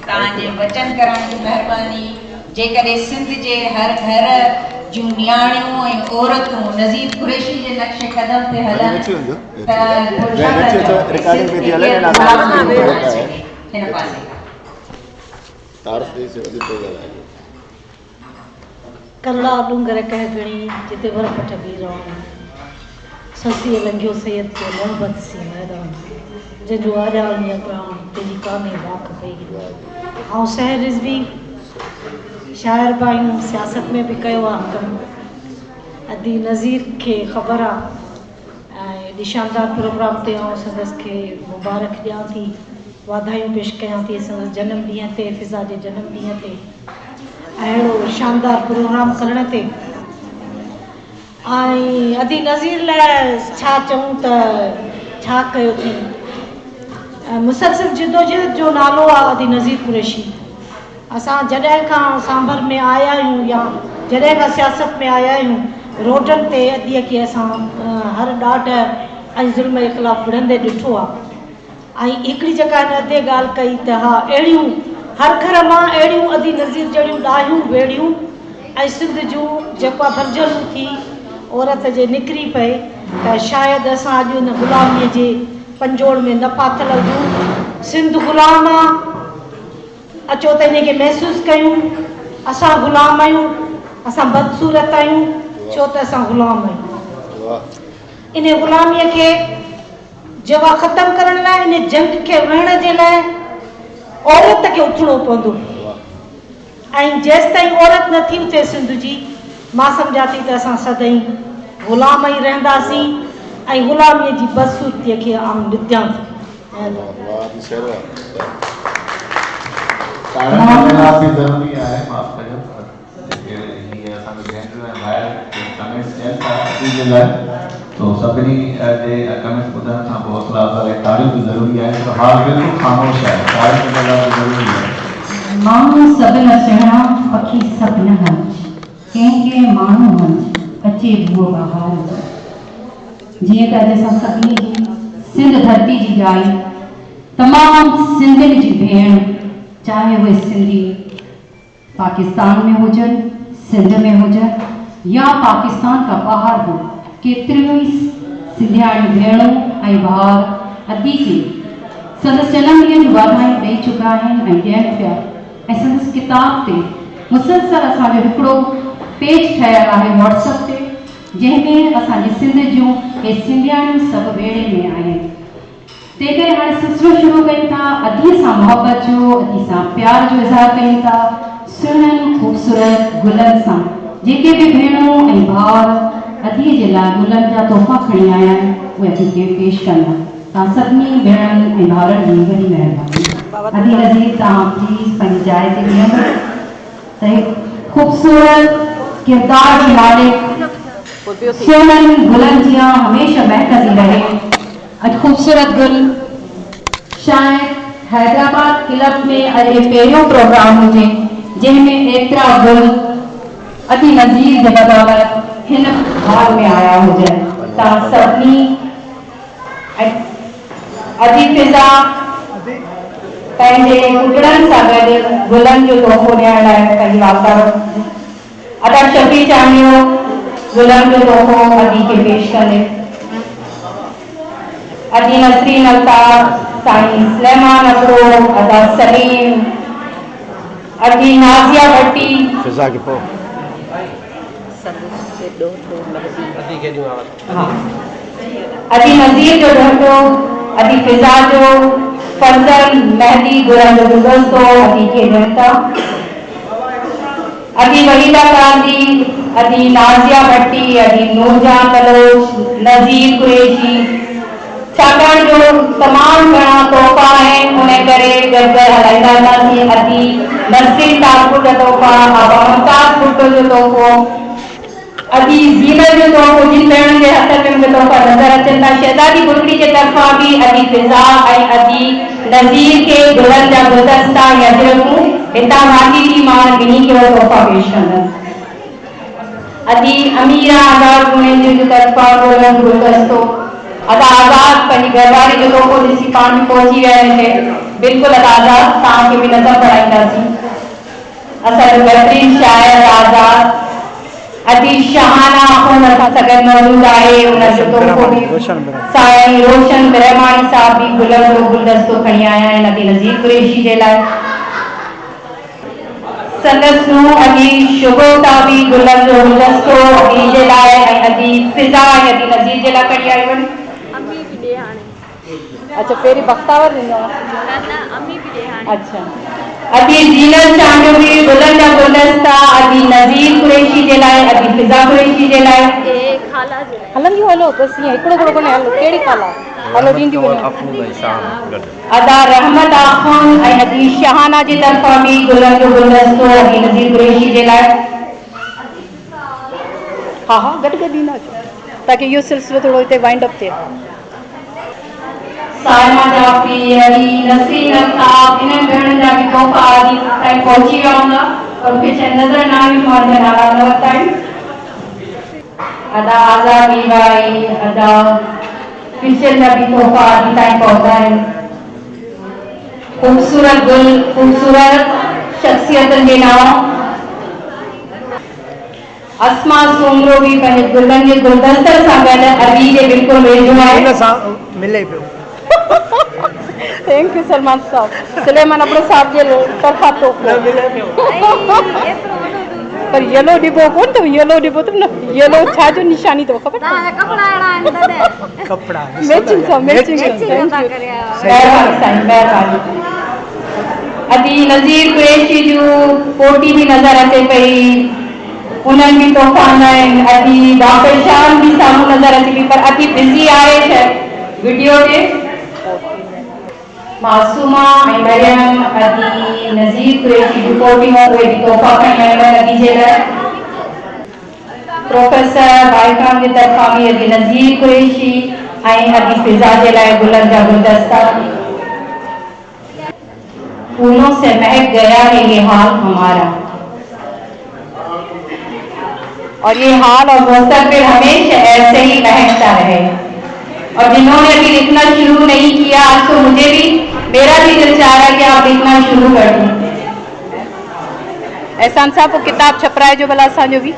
तव्हांजे वचन करण जी महिरबानी। जेकॾहिं सिंध जे हर घर जूं नियाणियूं ऐं औरतूं नज़ीर कुरैशी जे नक्शे कदम ते हलनि त हिन पासे कल्ला डूंगर कह गणी जिते बर्फ टबी रहो, ससी लंघियो सैयद के मोहब्बत सी मैदान, जंहिंजो आजान या प्राण तेजी काने वाक पई। ऐं सहर रिज़वी शाइर बायूं सियासत में बि कयो आहे कमु। अदी नज़ीर खे ख़बर आहे ऐं एॾी शानदार प्रोग्राम ते आउं संदसि खे मुबारक ॾियां थी, वाधायूं पेश कयां थी संदसि जनम ॾींहं ते, फिज़ा जे जनम ॾींहं ते अहिड़ो शानदार प्रोग्राम करण ते। ऐं अदी नज़ीर लाइ छा चऊं त छा कयो थी। मुसलसिल जिदोजहद जो नालो आहे अदी नज़ीर कुरैशी। असां जॾहिं खां सांभर में आया आहियूं या जॾहिं खां सियासत में आया आहियूं, रोडनि ते अदीअ खे असां हर ॾाढ ऐं ज़ुल्म जे ख़िलाफ़ु विढ़ंदे ॾिठो आहे। ऐं हिकिड़ी जॻह हिन अधे ॻाल्हि कई त हा अहिड़ियूं हर घर मां अहिड़ियूं अदी नज़ीर जहिड़ियूं ॾाहियूं बेड़ियूं ऐं सिंध जूं जेका भरजलूं थी औरत जे निकिरी पए त शायदि असां अॼु हुन ग़ुलामीअ जे पंजोड़ में न पातल हुजूं। सिंध ग़ुलाम आहे, अचो त इनखे महसूसु कयूं। असां ग़ुलाम आहियूं, असां बदसूरत आहियूं, छो त असां ग़ुलाम आहियूं। इन ग़ुलामीअ खे जवा ख़तमु करण लाइ, इन जंग खे विढ़ण जे लाइ औरत खे उथणो पवंदो। ऐं जेसि ताईं औरत नथी उथे सिंध जी, मां सम्झां थी त असां सदाईं ग़ुलाम ई रहंदासीं ऐं ग़ुलामीअ जी बदसूरतीअ खे आऊं ॾिद्यां थी। ज़रूरी आहे, माफ़ कजो, हीअ असांजो भेनरूं ऐं भाइर कमेंट्स ॾियनि था अॼु जे लाइ, तो सभिनी जे कमेंट्स ॿुधण खां पोइ हौसला अफ़ज़ाई तारीफ़ बि ज़रूरी आहे, तो हाल बिल्कुलु ख़ामोश आहे, तारीफ़ करण लाइ ज़रूरी आहे। माण्हू सभु न सुहिणा, पखी सभु न हंच, कंहिंखे माण्हू हंच अचे भूअ बहार। जीअं त अॼु असां सभिनी जी सिंध धरती जी जाइ तमामु सिंधियुनि जी भेण, चाहे उहे सिंधी पाकिस्तान में हुजनि, सिंध में हुजनि या पाकिस्तान खां ॿाहिरि हो, केतिरियूं ई सिंधियाणी भेणूं ऐं भाउर अदी खे संदसि जनम ॾींहं जूं वाधायूं ॾेई चुका आहिनि ऐं ॾियनि पिया। ऐं संदसि किताब ते मुसलसल असांजो हिकिड़ो पेज ठहियलु आहे व्हाट्सएप ते, जंहिंमें असांजी सिंध जूं हे सिंधियाणियूं सभु वेड़े में आहिनि। तंहिं करे हाणे सिलसिलो शुरू कयूं था, अदीअ सां मोहबत जो, अदीअ सां प्यार जो इज़हार कयूं था, सुहिणनि ख़ूबसूरत गुलनि सां। जेके बि भेणूं ऐं भाउर अदीअ जे लाइ गुलनि जा तोहफ़ा खणी आया आहिनि, उहे अदी खे पेश कंदा। तव्हां सभिनी भेणनि ऐं भाउरनि जी वॾी महिरबानी। अदी नज़ीर, तव्हां प्लीज़ पंहिंजी जाइ ते बीहंदो त ख़ूबसूरत किरदार जी मालिक सुहिणनि गुलनि जी हमेशह महकंदी रहे। अॼु ख़ूबसूरत गुल शायदि हैदराबाद क्लब में अॼु पहिरियों प्रोग्राम हुजे जंहिंमें एतिरा गुल अदी नज़ीर जे बदौलत हिन हॉल में आया हुजनि। तव्हां सभिनी अदी फिज़ा पंहिंजे पुटड़नि सां गॾु गुलनि जो तोहफ़ो ॾियण लाइ पंहिंजी वापसि अदा शफ़ी चानियो गुलनि जो तोहफ़ो अदी खे पेश कंदे। अदी नसरीन अल्ताफ़, साईं सुलेमान अकरो, अदा सलीम, अदी नाज़िया भट्टी, फिजा के पो अदी नज़ीर जो ढंढो, अदी फिजा जो फजल मेहदी गुलनि जो गुलदस्तो अदी खे ॾियनि था। अदी वहीदा कांदी, अदी नाज़िया भट्टी, अदी नूरजान बलोच, नज़ीर कुरैशी। छाकाणि जो तमामु घणा तोहफ़ा आहिनि, उन करे गॾु हलाईंदासीं। अदी नसरीन ताजपुर जो तोहफ़ा, आबा मुमताज़ भुट्टो जो तोहफ़ो, अदी ज़ीनत जो तोहफ़ो, जिन भेणुनि जे हथ में मूंखे तोहफ़ा नज़र अचनि था। शहज़ादी बुलबुली जे तरफ़ां बि अदी फिज़ा ऐं अदी नज़ीर खे गुलनि जा गुलदस्ता या अजरकूं हितां वाक़ी थी, मां ॿिन्ही खे उहो तोहफ़ा पेश कंदसि। अदी अमीरा आज़ाद गुणेंद्र जी तरफ़ां गुलनि जो गुलदस्तो, अदा आज़ाद पंहिंजी घरवारी जो तोहफ़ो ॾिसी पाण बि पहुची विया आहिनि। बिल्कुलु अदा आज़ाद, तव्हांखे बि नज़र पढ़ाईंदासीं। असांजो बहितरीन शाइर आज़ाद अदी शहाना खून असां सां गॾु मौजूदु आहे, उनजो तोहफ़ो बि साईं रोशन रहमानी साहब बि गुलनि जो गुलदस्तो खणी आया आहिनि अदी नज़ीर कुरैशी जे लाइ। संदसि नूंहुं अदी शुगोता बि गुलनि जो गुलदस्तो अदी जे लाइ ऐं अदी फिज़ा ऐं अदी नज़ीर जे लाइ खणी आयूं आहिनि। अच्छा, पहिरीं बख्तावर ॾिनो। अच्छा, अदी ज़ीनत चांडियो बि गुलनि जा गुलदस्ता अदी नज़ीर कुरैशी जे लाइ, अदी फिज़ा कुरैशी जे लाइ। हलंदियूं हलो, बसि ईअं हिकिड़ो हिकिड़ो कोन्हे, हलो कहिड़ी खाला हलो ॾींदियूं वञो। अदा रहमत आख़ुन ऐं अदी शहाना जी तरफ़ां बि गुलनि जो गुलदस्तो अदी नज़ीर कुरैशी जे लाइ। हा हा, गॾु गॾु ॾींदा अचो ताकी इहो सिलसिलो थोरो हिते वाइंड अप थिए। साइमा जाफ़ी, अदी नसरीन अल्ताफ़, इन्हनि भेणुनि जा बि तोहफ़ा अदी ताईं पहुची विया हूंदा और मूंखे शायदि नज़र न आई, मां हिन नाला न वरिता आहिनि। अदा आज़ाद वीवाई, अदा पिचर जा बि तोहफ़ा अदी ताईं पहुता आहिनि। ख़ूबसूरत गुल, ख़ूबसूरत शख़्सियतुनि जे नाम अस्मा सोमरो बि पंहिंजे गुलनि जे गुलदस्तनि सां गॾु अदी जे बिल्कुलु वेझो आहे। मिले पियो। थैंक यू सलमान साहब। सुलेमान अकरो साहब जे तरफ़ां तोहफ़ो पर येलो डिबो कोन अथव, येलो डिबो अथव न, येलो छा जो निशानी अथव ख़बर? कपड़ा मैचिंग सां, मैचिंग। महिरबानी साईं, महिरबानी। अदी नज़ीर कुरैशी जूं पोटी भी नज़र अचे पई, उन्हनि बि तोहफ़ा आहिनि। अदी डॉक्टर शान बि साम्हूं नज़र अचे पई, पर अदी बिज़ी आहे छा वीडियो ते। मासूमा ऐं मरियम अदी नज़ीर कुरैशी जूं पोटियूं उहे बि तोहफ़ा खणी आहियूं अदी जे लाइ। प्रोफेसर भाईखान जी तरफ़ां बि अदी नज़ीर कुरैशी ऐं अदी फिज़ा जे लाइ गुलनि जा गुलदस्ता। फूलों से महक गया है ये हाल हमारा, और ये हाल और मुस्तकबिल हमेशा ऐसे ही महकता रहे। और जिन्होंने अभी लिखना शुरू नहीं किया, आज तो मुझे भी, मेरा भी दिल चाह रहा है कि आप लिखना शुरू कर दें। एहसान साहब को किताब छपराए जो भला असांजो बि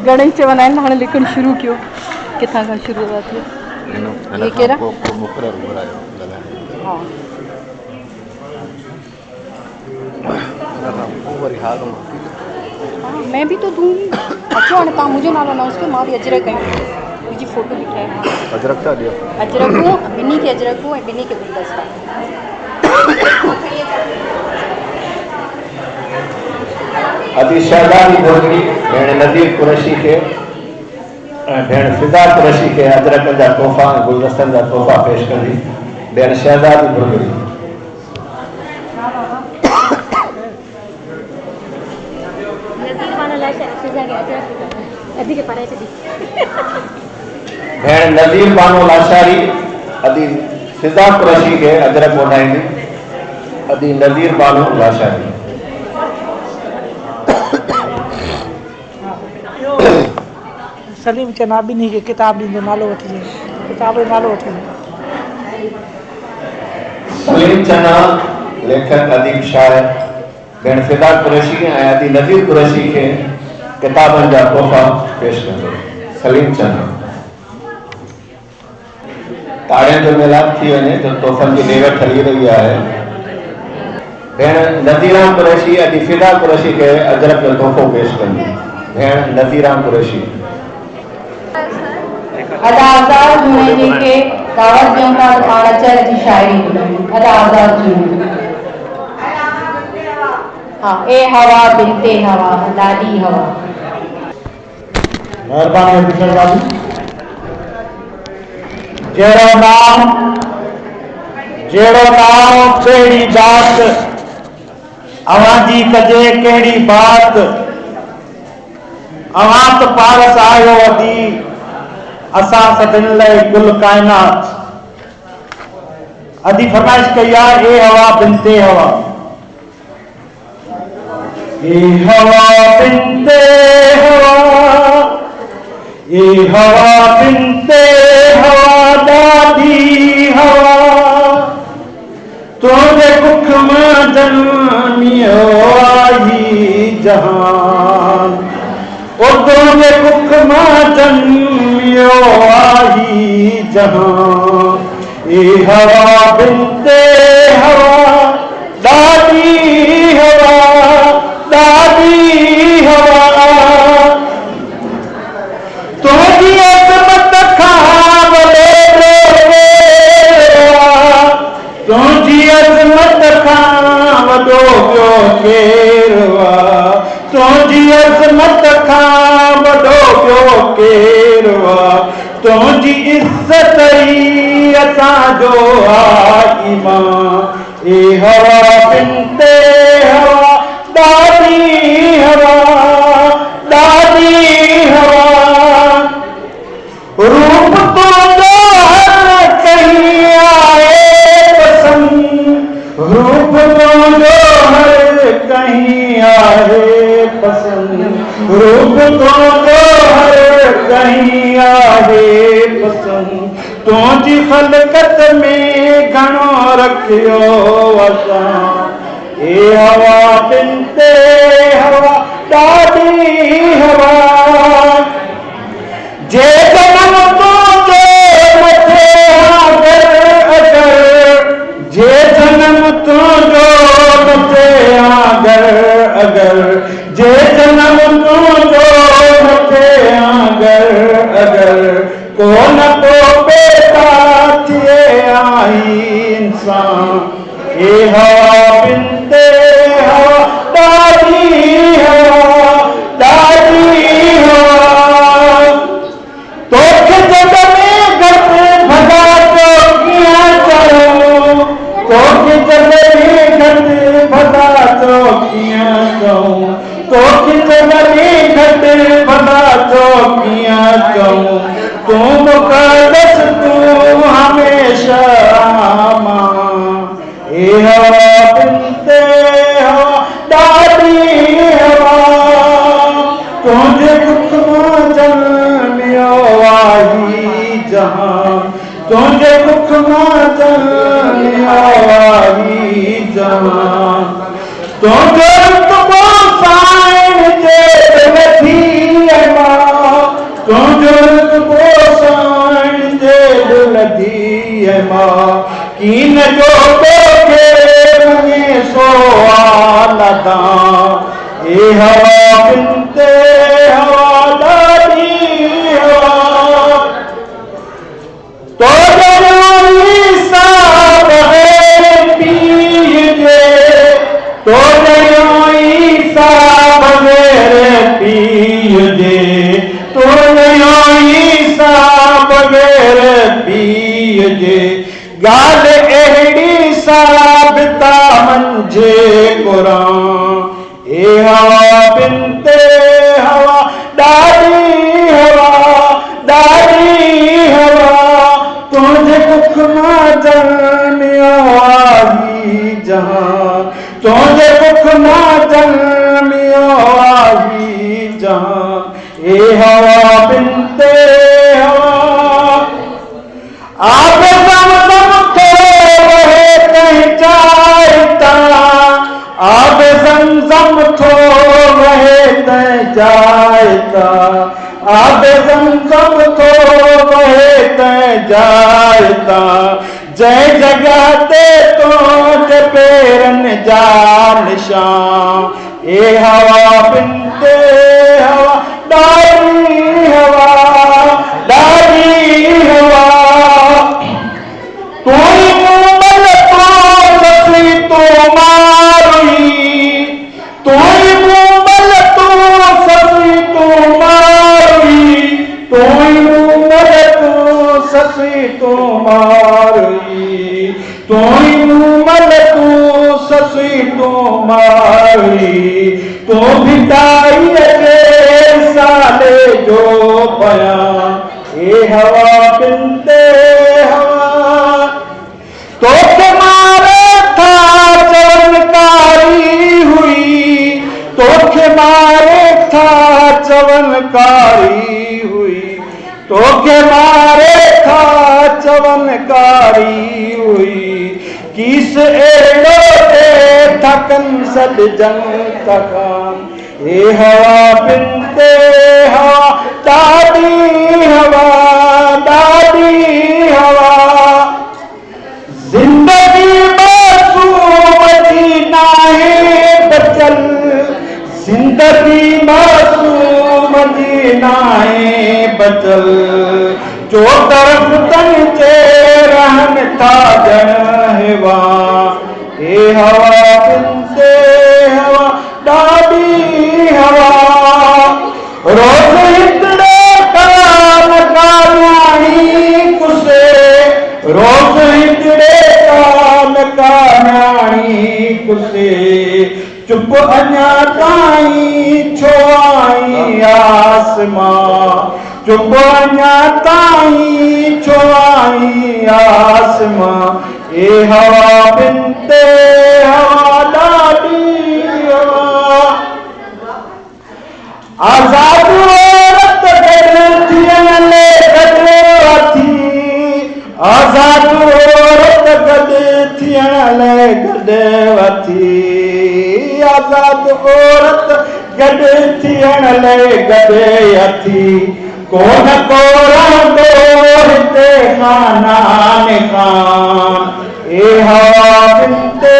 घणेई चवंदा आहिनि हाणे लिखणु शुरू कयो, किथां खां शुरूआत थिए? ये केड़ा? हाँ। मैं भी तो दूंगी। अच्छा हाणे तव्हां मुंहिंजो नालो अनाउंस कयो, मां बि अजरक आहियूं, मुंहिंजी फोटो बि ठाहे। अजरक था ॾियो। अजरकूं ॿिन्ही खे अजरकूं ऐं ॿिन्ही खे गुलदस्ता। अदी शहजादी भोगड़ी भेण नज़ीर कुरैशी के भेण फिज़ा कुरैशी के अजरक जा तोहफ़ा गुलदस्तन जा तोहफ़ा पेश कंदी। भेण शहजादी भोगड़ी। भेण नज़ीर बानो लाशारी अदी फिज़ा कुरैशी के अजरक ॿुधाईंदी। अदी नज़ीर बानो लाशारी। सलीम चनाबिनी के किताब ॾींदो, नालो वठिजे, किताब जो नालो वठिजे। सलीम चना लेखक अदीब शायर भेण फिज़ा कुरैशी ऐं अदी नज़ीर कुरैशी के किताबनि जा तोहफ़ा पेश कंदो। सलीम चना। ताड़ियुनि जो मिलाप थी वञे तो तोहफ़नि जी ॾेवट हली रही आहे। भेण नज़ीराम कुरैशी अदी फिज़ा कुरैशी के अजरक जो तोहफ़ो पेश कंदी। भेण नज़ीराम कुरैशी। अदा आज़ाद जुमे जेके दावत ॾियूं था पाण अचर जी शाइरी ॿुधायूं। अदा आज़ाद जुमे। हाँ, ए हवा बिनते हवा लाडी हवा। मेहरबानी अफसर बाबू। जहिड़ो नाम कहिड़ी बात, अवां जी कजे कहिड़ी बात, अवां त पारस आयो अदी असां सभिनि लाइ कुल काइनात। अदी फरमाइश कई आहे, ए हवा बिनते हवा, ए हवा बिनते हवा, ए हवा बिनते हवा ॾाढी हवा, तुंहिंजे कुख मां जनमियो आई जहान, ओ तुंहिंजे कुख मां जनमियो आई जहान। ए हवा बिनते हवा ॾाढी हवा, ॾाढी हवा, तुंहिंजी अज़मत खां वॾो तुंहिंजी अज़मत खां वॾो ॿियो केरु आहे, तुंहिंजी अज़मत खां वॾो ॿियो केरु आहे, तुंहिंजी इज़त ई असांजो आहे ईमान। ए हवा बिनते हवा ॾाढी हवा, ॾाढी हवा, रूप तुंहिंजो हर कहीं आहे पसंद, रूप तुंहिंजो हर कहीं आहे पसंद, रूप तुंहिंजो हर कहीं आहे पसंद, तुंहिंजी ख़लक़त में घणो रखियो असां। ए हवा बिनते हवा ॾाढी हवा, जे जनम तुंहिंजे मथे अगर अगर, जे जनम तुंहिंजो मथे अगर अगर, जे जनम तुंहिंजो मथे अगर अगर, को न को बेटा थिए तो खिचड़ी घट भला चौकियां चऊं तू मुकदस तू हमेशा मां ए हवा बिनते हवा डाली हवा तुझे दुख मां जन्मियो आई जहां तुझे दुख मां जन्मियो आई जहां तुझे साइन जे लथी मां तुझे साइन जे लथी मां कीन जो तोखे रंगे सो आलदा ए हवा बिनते हवा डाली हवा तो जरूरी सा बगैर पीजे तो जरूरी सा बगैर पीजे तो जरूरी सा बगैर पीजे गाल एड़ी साबिता मंझे कुरान ए हवा बिनते हवा डाली हवा तुझे दुख मां जन्मियो आई जहां तुझे दुख मां जन्मियो आई जहां ए हवा बिनते हवा आप ज़मज़म थो वहे कहीं जायता आप ज़मज़म थो वहे कहीं जायता आप ज़मज़म थो वहे कहीं जायता जय जगह ते तुझे पेरन जा निशान ए हवा बिनते हवा डाली हवा तोई मूमल तो ससी तो मारुई तोई मूमल तो ससी तो मारुई तोई मूमल तो ससी तो मारुई तोई मूमल तो ससी तो मारुई तो भिटाई के साले जो बयान ए हवा बिनते हवा तो मारे था चवनकारी हुई तो मारे था चवनकारी हुई तो मारे था चवनकारी हुई किस एड़ो ते थकन सद जंग तकान ए हवा बिनते हवा डाली हवा जिंदगी मासूम जी नाहे बचल जिंदगी मासूम जी नाहे बचल जो तरफ तन चे रहन था जनवा ए हवा बिनते हवा डाली हवा रोज हितड़े कान कान्याणी कुसे रोज हितड़े कान कान्याणी कुसे चुप अञा ताईं छो आई आसमां चुप अञा ताईं छो आई आसमां ए हवा बिनते हवा डाली हवा आजाद औरत गॾु थियण गॾु वठी आजाद औरत गॾु थियण गॾु वठी आजाद औरत गॾु थियण गॾु अथी कोन को रहंदो हिते खानान खान ए हवा बिनते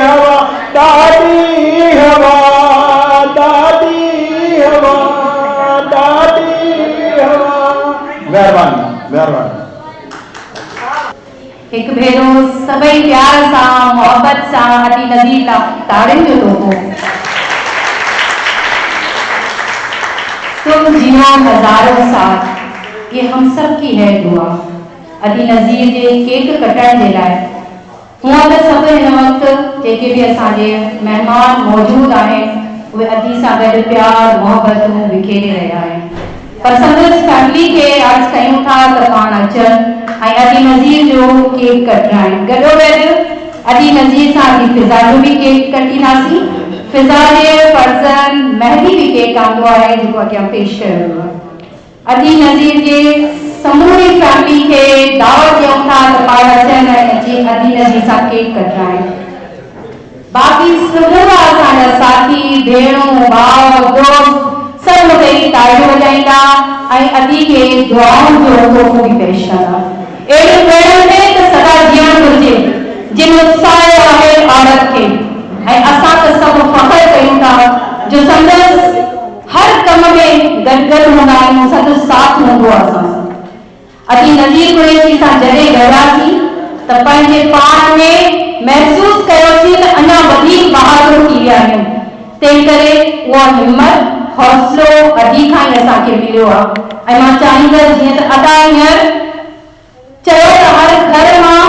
हवा डाली हवा महिरबानी एक भेरो सभई प्यार सां मोहब्बत सां अली नज़ीर ताड़ियुनि जो तोहफ़ो तुम जियो हज़ारों साल ये हम सब की है दुआ अली नज़ीर जे केक कटण जे लाइ हूअं त सभु हिन वक़्तु जेके बि असांजे महिमान मौजूद आहिनि उहे अदी सां गॾु प्यार मोहबतूं विखेरे रहिया आहिनि। पर संदसि फैमिली खे अर्ज़ु कयूं था त पाण अचनि ऐं अदी नज़ीर जो केक कटाइनि। गॾोगॾु अदी नज़ीर सां अदी फिज़ा जो बि केक कटींदासीं। फिज़ा जे फर्ज़न मेहदी बि केक आंदो आहे जेको अॻियां पेश कयो वियो आहे। अदी नज़ीर जे समूरी फैमिली खे दावत ॾियूं था त पाण अचनि ऐं अदी नज़ीर सां केक कटाइनि। बाक़ी समूरा असांजा साथी भेणूं भाउ दोस्त सभु मूंखे तालियूं वॼाईंदा ऐं अदी खे दुआउनि जो तोहफ़ो बि पेश कंदा। अहिड़ियूं भेणुनि में त सदा जीअण घुरिजे जिन उत्साह आहे औरत खे, ऐं असां त सभु फ़ख्रु कयूं था जो संदसि हर कम में गॾु हूंदा आहियूं, संदसि साथ हूंदो आहे असां सां। अदी नज़ीर कुरैशी सां जॾहिं गॾियासीं त पंहिंजे पाण में महसूस कयोसीं त अञा वधीक बहादुर थी विया आहियूं। तंहिं करे उहा हिम्मत हौसलो अदी खां ई असांखे मिलियो आहे। ऐं मां चाहींदसि जीअं त अदा हींअर चयो त हर घर मां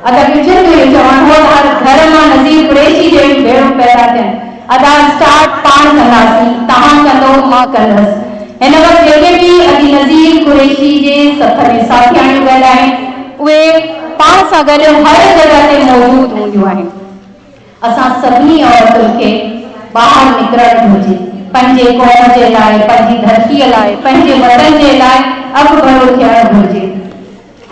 अदा किचन में चवणु हो त हर घर मां नज़ीर कुरैशी जे भेणूं पैदा थियनि। अदा स्टार्ट पाण कंदासीं, तव्हां कंदो मां कंदसि। हिन वक़्तु जेके बि अदी नज़ीर कुरैशी जे सफ़र में साथियाणियूं गॾु आहिनि उहे पाण सां गॾु हर जॻह ते मौजूद हूंदियूं आहिनि। असां सभिनी औरतुनि खे ॿाहिरि निकिरणु घुरिजे, पंहिंजे क़ौम जे लाइ, पंहिंजी धरतीअ लाइ, पंहिंजे वतन जे लाइ अॻभरो थियणु घुरिजे।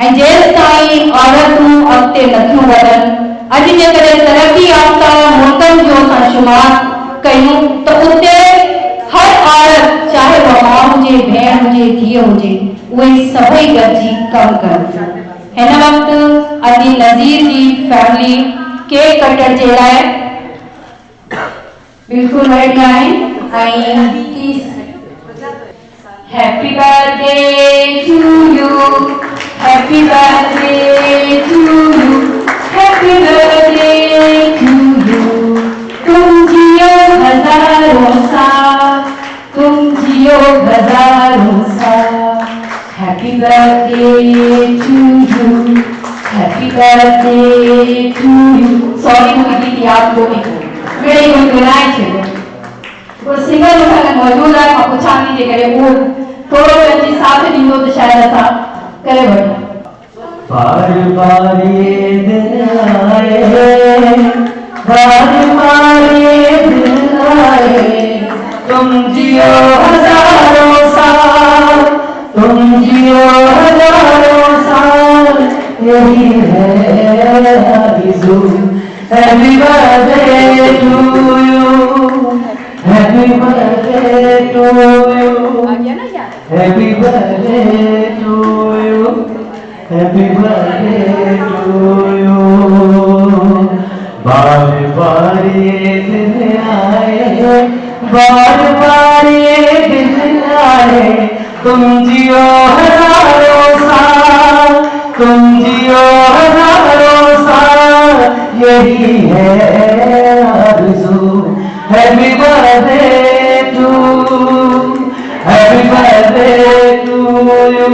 ऐं जेसि ताईं औरतूं अॻिते नथियूं वधनि, अॼु जेकॾहिं तरक़ी याफ़्ता मुल्कनि जो असां शुमार कयूं त उते हर औरत चाहे उहा माउ हुजे, भेण हुजे, धीउ हुजे, उहे सभई गॾिजी कमु कनि। हिन वक़्तु अदी नज़ीर जी फैमिली केक कटण जे लाइ बिल्कुलु रेडी आहिनि ऐं happy birthday to you, happy birthday to you, happy birthday to you. तुम जियो हजारों साल, तुम जियो हजारों साल। Happy birthday to you, happy birthday to you. Sorry मुझे गीत याद को नहीं, मेरे गुनगुनाए छो वो सिंगर में मौजूद है। मां पुछां थी जेकॾहिं उहो थोरो पंहिंजी साथ ॾींदो त शायदि असां करे वठूं। बार बार ये दिन आए, बार बार ये दिन आए, तुम जियो हजारों साल, तुम जियो हजारों साल, यही है आरज़ू। Happy birthday to you, happy birthday to you, happy birthday to you, happy birthday to you. बार बार ये दिन आए, बार बार ये दिन आए, तुम जियो हजारों साल, तुम जियो हजारों साल, यही है आरज़ू। Happy birthday to, happy birthday to you,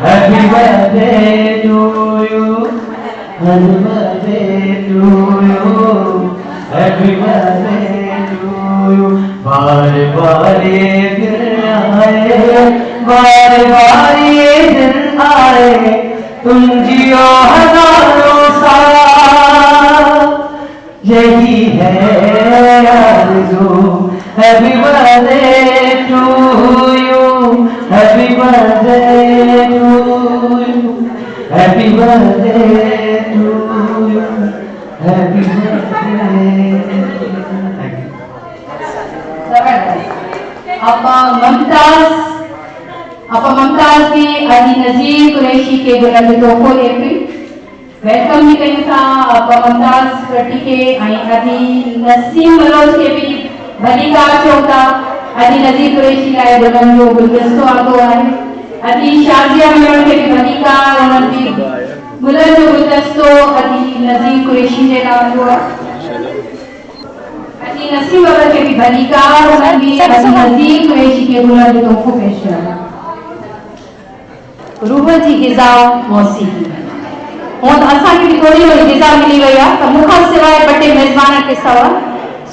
happy birthday to you, happy birthday to you, happy birthday to you. बार बार ये दिन आए, बार बार ये दिन आए, तुम जियो हजारों साल, यही है आरज़ू। Happy birthday to you, happy birthday to you, happy birthday to you, happy birthday. आपा ममताज भी अदी नज़ीर कुरैशी के बुलंद तोहफ़ो ॾिए पई। वेलकम भी कयूं था आपा ममताज कटी के ऐं अदी नसीम बलोच के भी भली कार चऊं था। अदी नज़ीर कुरैशी लाइ बुलंद जो गुलदस्तो आंदो आहे। अदी शाज़िया मिलण के भी भली कार उन्हनि जी बुलंद जो गुलदस्तो अदी नज़ीर कुरैशी जे लाइ आंदो आहे। अदी नसीम बलोच के भी भली कार उन्हनि भी अदी नज़ीर कुरैशी के बुलंद जो तोहफ़ो पेश कयो। रूह जी ग़िज़ा मौसीक़ी हूअं त असांखे बि थोरी घणी ग़िज़ा मिली वई आहे, त मूंखां सवाइ ॿ टे मेज़बान के सवाइ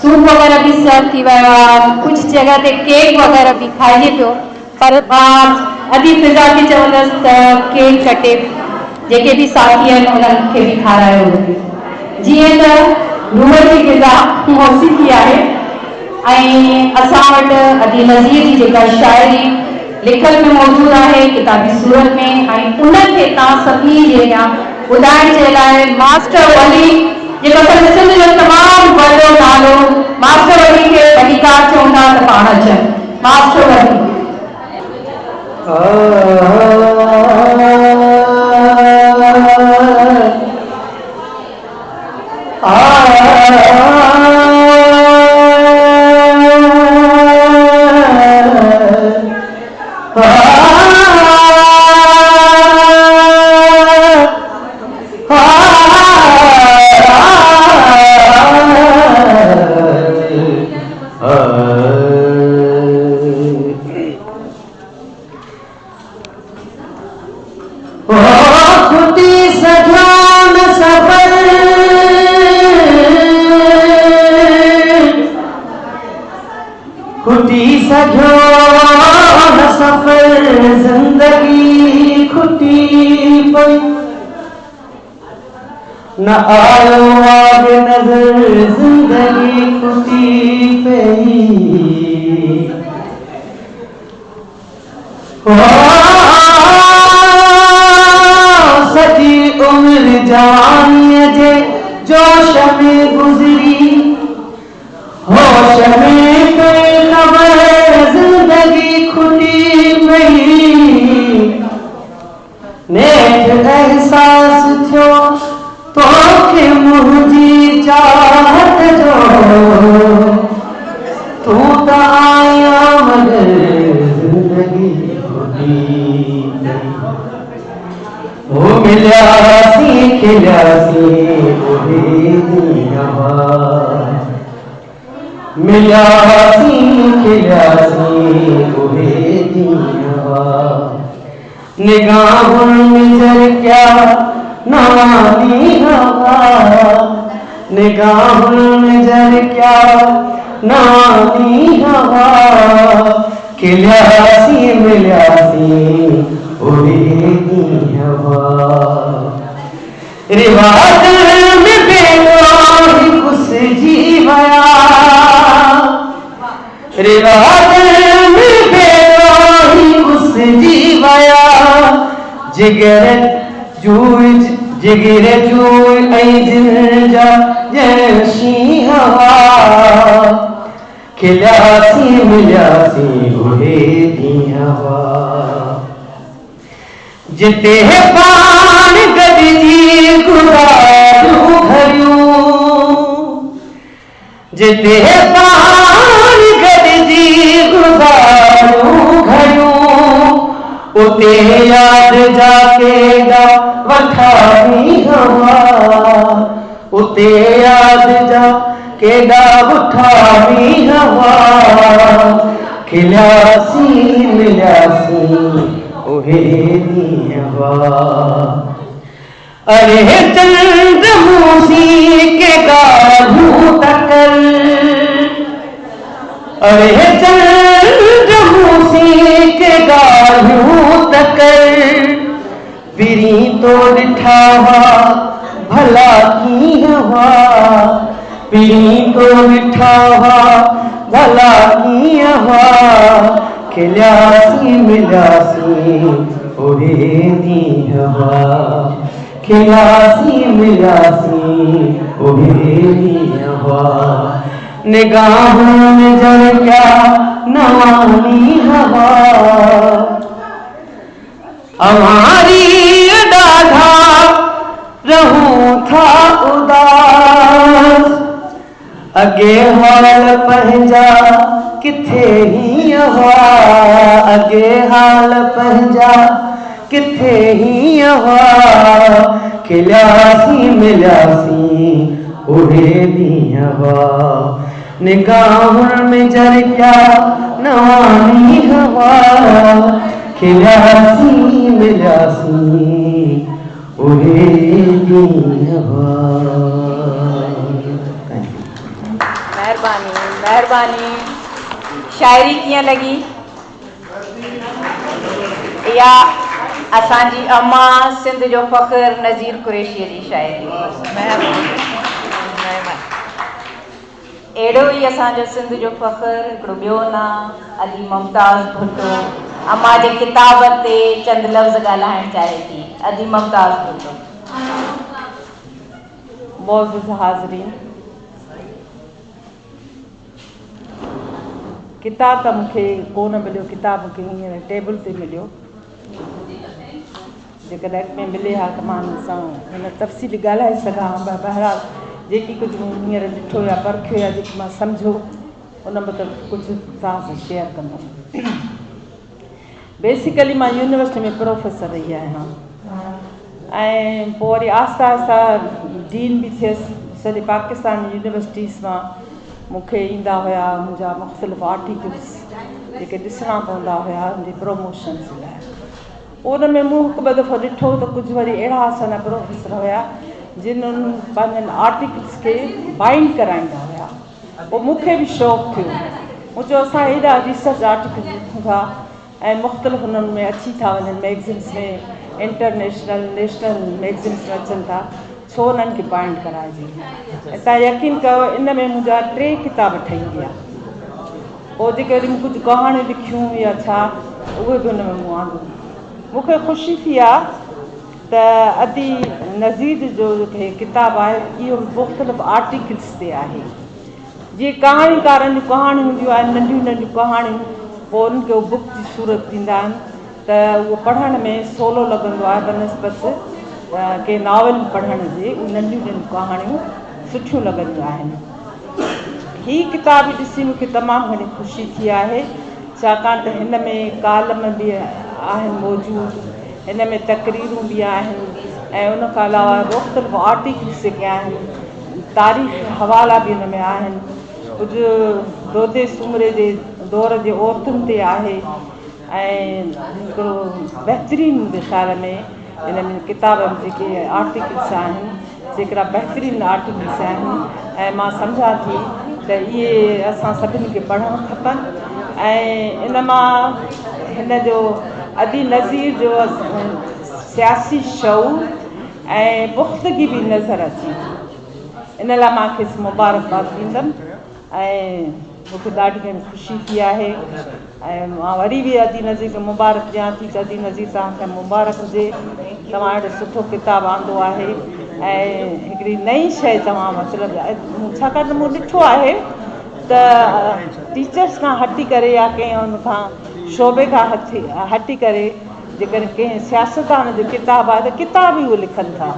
सूप वग़ैरह भी सर्व थी वियो आहे, कुझु जॻह ते केक वग़ैरह भी खाइजे पियो, पर अदी फिज़ा खे चवंदसि त केक कटे जेके भी साथी आहिनि उन्हनि खे बि खारायो। जीअं त रूह जी ग़िज़ा मौसीक़ी आहे ऐं असां वटि अदी नज़ीर जी जेका शाइरी लिखल में मौजूद आहे किताबी सूरत में, ऐं उनखे तव्हां सभिनी जे अॻियां ॿुधाइण जे लाइ मास्टर वली जेको असांजे सिंध जो तमामु वॾो नालो, मास्टर वली खे वलीकार चवंदा त पाण अचनि। मास्टर वली खुटी सजो न सफर जिंदगी खुटी पई, न आयो आगे नजर जिंदगी खुटी पई। सजी उम्र जवानी जे जोश में गुजरी, होश में खबर जिंदगी खुटी पई। नेठ एहसास थियो तोखे मुंहिंजी चाहत जो, तू त आया मगर जिंदगी खुटी पई। वो मिलियासी खिलियासी उहे ॾींहं, मिलियासी खिलियासी उहे ॾींहं। निगाहुनि में झरकिया नवानी हवा, निगाहुनि में झरकिया नवानी हवा। खिलियासी मिलियासी उहे ॾींहं। रिवाज में बेलोही घुसिजी विया, रिवाज में बेलोही घुसिजी विया। जिगर जूई ऐं जिन जा जैसी हवा। खिलियासी मिलियासी उहे ॾींहं, जिते पाण गॾिजी गुज़ारियूं घड़ियूं, जिते पाण गॾिजी गुज़ारियूं घड़ियूं। उते याद जा केॾा वठावी हवा, उते याद जा केॾा वठावी हवा। खिलियासी मिलियासी उहे ॾींहं। अरे चंद मूसी के गालूं तकर, अरे चंद मूसी के गालूं तकर। बिरी तो ॾिठा हुआ भला कीअं हुआ, बिरी तो ॾिठा हुआ भला कीअं हुआ। खिलियासी मिलियासी उहे ॾींहं, खिलियासी मिलियासी उहे ॾींहं। निगाहुनि में झरकिया नवानी हवा। हमारी ॾाढा रहूं था उदास, अगे हाल पंहिंजा किथे हीअं हुआ, अगे हाल पंहिंजा किथे हीअं हुआ। खिलियासी मिलियासी उहे ॾींहं। निगाहुनि में झरकिया नवानी हवा। खिलियासी मिलियासी उहे ॾींहं। महिरबानी। महिरबानी। शायरी कीअं लॻी? इहा असांजी अम्मा सिंध जो फ़ख़्र नज़ीर कुरैशीअ जी शायरी। अहिड़ो ई असांजो सिंध जो फ़ख़्र हिकिड़ो ॿियो नाम अली मुमताज़ भुट्टो। अम्मा जे किताब ते चंद लफ़्ज़ ॻाल्हाइणु चाहे थी। अली मुमताज़ भुट्टो। मौजूद हाज़रीन, किताब त मूंखे कोन मिलियो, किताब मूंखे हींअर टेबल ते मिलियो। जेकॾहिं में मिले हा त मां हुन सां हिन तफ़सील ॻाल्हाए सघां। बहरहाल जेकी कुझु मूं हींअर ॾिठो या परखियो या जेकी मां सम्झो उन मतिलबु कुझु तव्हां सां शेयर कंदमि। बेसिकली मां यूनिवर्सिटी में प्रोफेसर रही आहियां ऐं पोइ वरी आहिस्ता आहिस्ता डीन बि थियसि। सॼे पाकिस्तान यूनिवर्सिटीज़ मां मूंखे ईंदा हुया मुंहिंजा मुख़्तलिफ़ आर्टिकल्स जेके ॾिसणा पवंदा हुया मुंहिंजी प्रमोशन जे लाइ। उन में मूं हिकु ॿ दफ़ो ॾिठो त कुझु वरी अहिड़ा असांजा प्रोफेसर हुया जिन्हनि पंहिंजनि आर्टिकल्स खे बाइंड कराईंदा हुया। पोइ मूंखे बि शौक़ु थियो। मूं चयो असां हेॾा रिसर्च आर्टिकल लिखूं था ऐं मुख़्तलिफ़ हुननि में अची था वञनि, मैगज़िन्स में, इंटरनेशनल नेशनल मैगज़िन्स में अचनि था, छो उन्हनि खे बाइंड कराइजे। ऐं तव्हां यकीन कयो इन में मुंहिंजा 3 किताब ठही विया। पोइ जेके वरी मूं कुझु कहाणियूं लिखियूं या छा उहे बि हुन में मूं आंदियूं। मूंखे ख़ुशी थी आहे त अदी नज़ीर जो जेके किताबु आहे इहो मुख़्तलिफ़ आर्टिकल्स ते आहे। जीअं कहाणीकारनि जूं कहाणियूं हूंदियूं आहिनि, नंढियूं नंढियूं कहाणियूं, पोइ उन्हनि खे बुक जी सूरत ॾींदा आहिनि त उहो पढ़ण में सवलो लॻंदो आहे बनस्बत के नॉवल पढ़ण जे। उहे नंढियूं नंढियूं कहाणियूं सुठियूं लॻंदियूं आहिनि। हीअ किताब ॾिसी मूंखे तमामु घणी ख़ुशी थी आहे छाकाणि त हिन में कालम बि आहिनि मौजूदु, हिन में तक़रीरूं बि आहिनि ऐं उन खां अलावा मुख़्तलिफ़ आर्टिकल्स जेके आहिनि, तारीख़ हवाला बि हिन में आहिनि। कुझु रोदे सूमरे जे दौर जे औरतुनि ते आहे ऐं हिकिड़ो बहितरीनु मुंहिंजे ख़्याल में हिन में किताब जेके आर्टिकल्स आहिनि से हिकिड़ा बहितरीनु आर्टिकल्स आहिनि ऐं मां सम्झां थी त इहे असां सभिनी खे पढ़णु खपनि। ऐं इन मां हिन जो अदी नज़ीर जो सियासी शऊर ऐं पुख़्तगी बि नज़र अचे थी। इन लाइ मां खेसि मुबारकबाद ॾींदमि ऐं मूंखे ॾाढी घणी ख़ुशी थी आहे ऐं मां वरी बि अदी नज़ीर खे मुबारक ॾियां थी त अदी नज़ीर तव्हांखे मुबारक हुजे। तव्हां अहिड़ो सुठो किताबु आंदो आहे ऐं हिकिड़ी नई शइ तव्हां मतिलबु छाकाणि त मूं ॾिठो आहे त टीचर्स खां हटी करे या कंहिं हुन खां शोबे खां हटी करे जेकॾहिं कंहिं सियासतदान जो किताबु आहे त किताब ई उहो लिखनि था।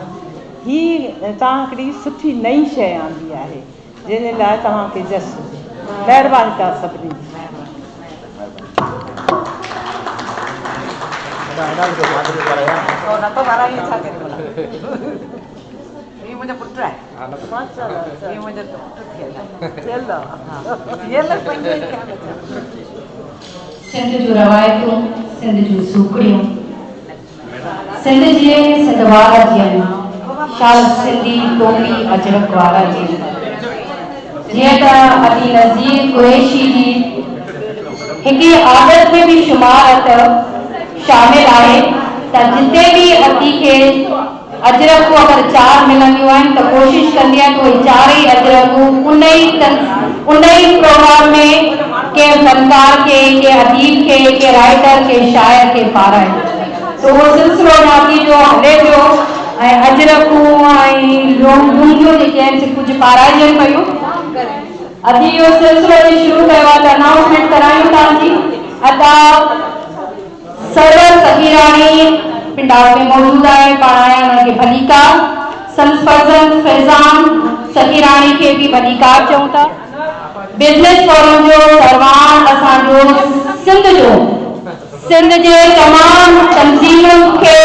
हीअ तव्हां हिकिड़ी सुठी नई शइ आंदी आहे जंहिंजे लाइ तव्हांखे जस हुजे। महिरबानी तव्हां सभिनी जी। मुंहिंजो पुटु आहे, मुंहिंजो सिंध जूं रवायतूं, सिंध जूं सूखड़ियूं, सिंध जे सिंध वारा जीअं शाल सिंधी टोपी अजरक वारा जीअं त अदी नज़ीर कुरैशी जी हिकिड़ी आदत में बि शुमारत शामिल आहे त जिते बि अदी खे अजरकूं अगरि 4 मिलंदियूं आहिनि त कोशिशि कंदी आहे त उहे 4 ई अजरकूं उन ई प्रोग्राम में के फनकार के अदीब के राइटर के शायर के पाराए। तो उहो सिलसिलो नाती जो हले पियो ऐं अजरकूं ऐं लूंगियूं जेके आहिनि से कुझु पाराइजनि पियूं। अभी इहो सिलसिलो शुरू कयो आहे त अनाउंसमेंट करायूं तव्हांजी। अदा सरवर सहीराणी पिंडार में मौजूद आहे, पाण आया उनखे भलीकार। संत फज़ल फैज़ान सहीराणी खे बि भलीकार चऊं था। बिजनेस फोरम जो सरवान असांजो सिंध जे तमामु तंज़ीमुनि खे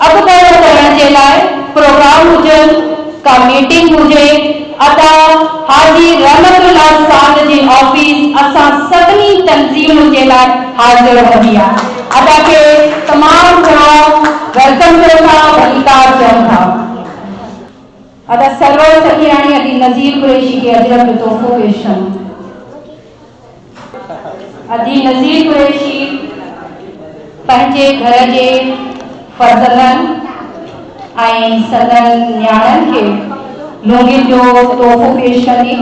अॻुवाट करण जे लाइ प्रोग्राम हुजनि का मीटिंग हुजे अदा हाजी रहमतुल्लाह साहब जी ऑफिस असां सभिनी तंज़ीमुनि जे लाइ हाज़िर रहंदी आहे। अदा खे तमामु घणो वेलकम कयो था, भलीकार चऊं था। अदा सरवर सहीराणी अदी नज़ीर कुरैशी के अजरक तोहफ़ो पेश कनि। अदी नज़ीर कुरैशी पंहिंजे घर जे फर्ज़लनि ऐं सदन न्याणनि खे लुंगी जो तोहफ़ो पेश कंदी।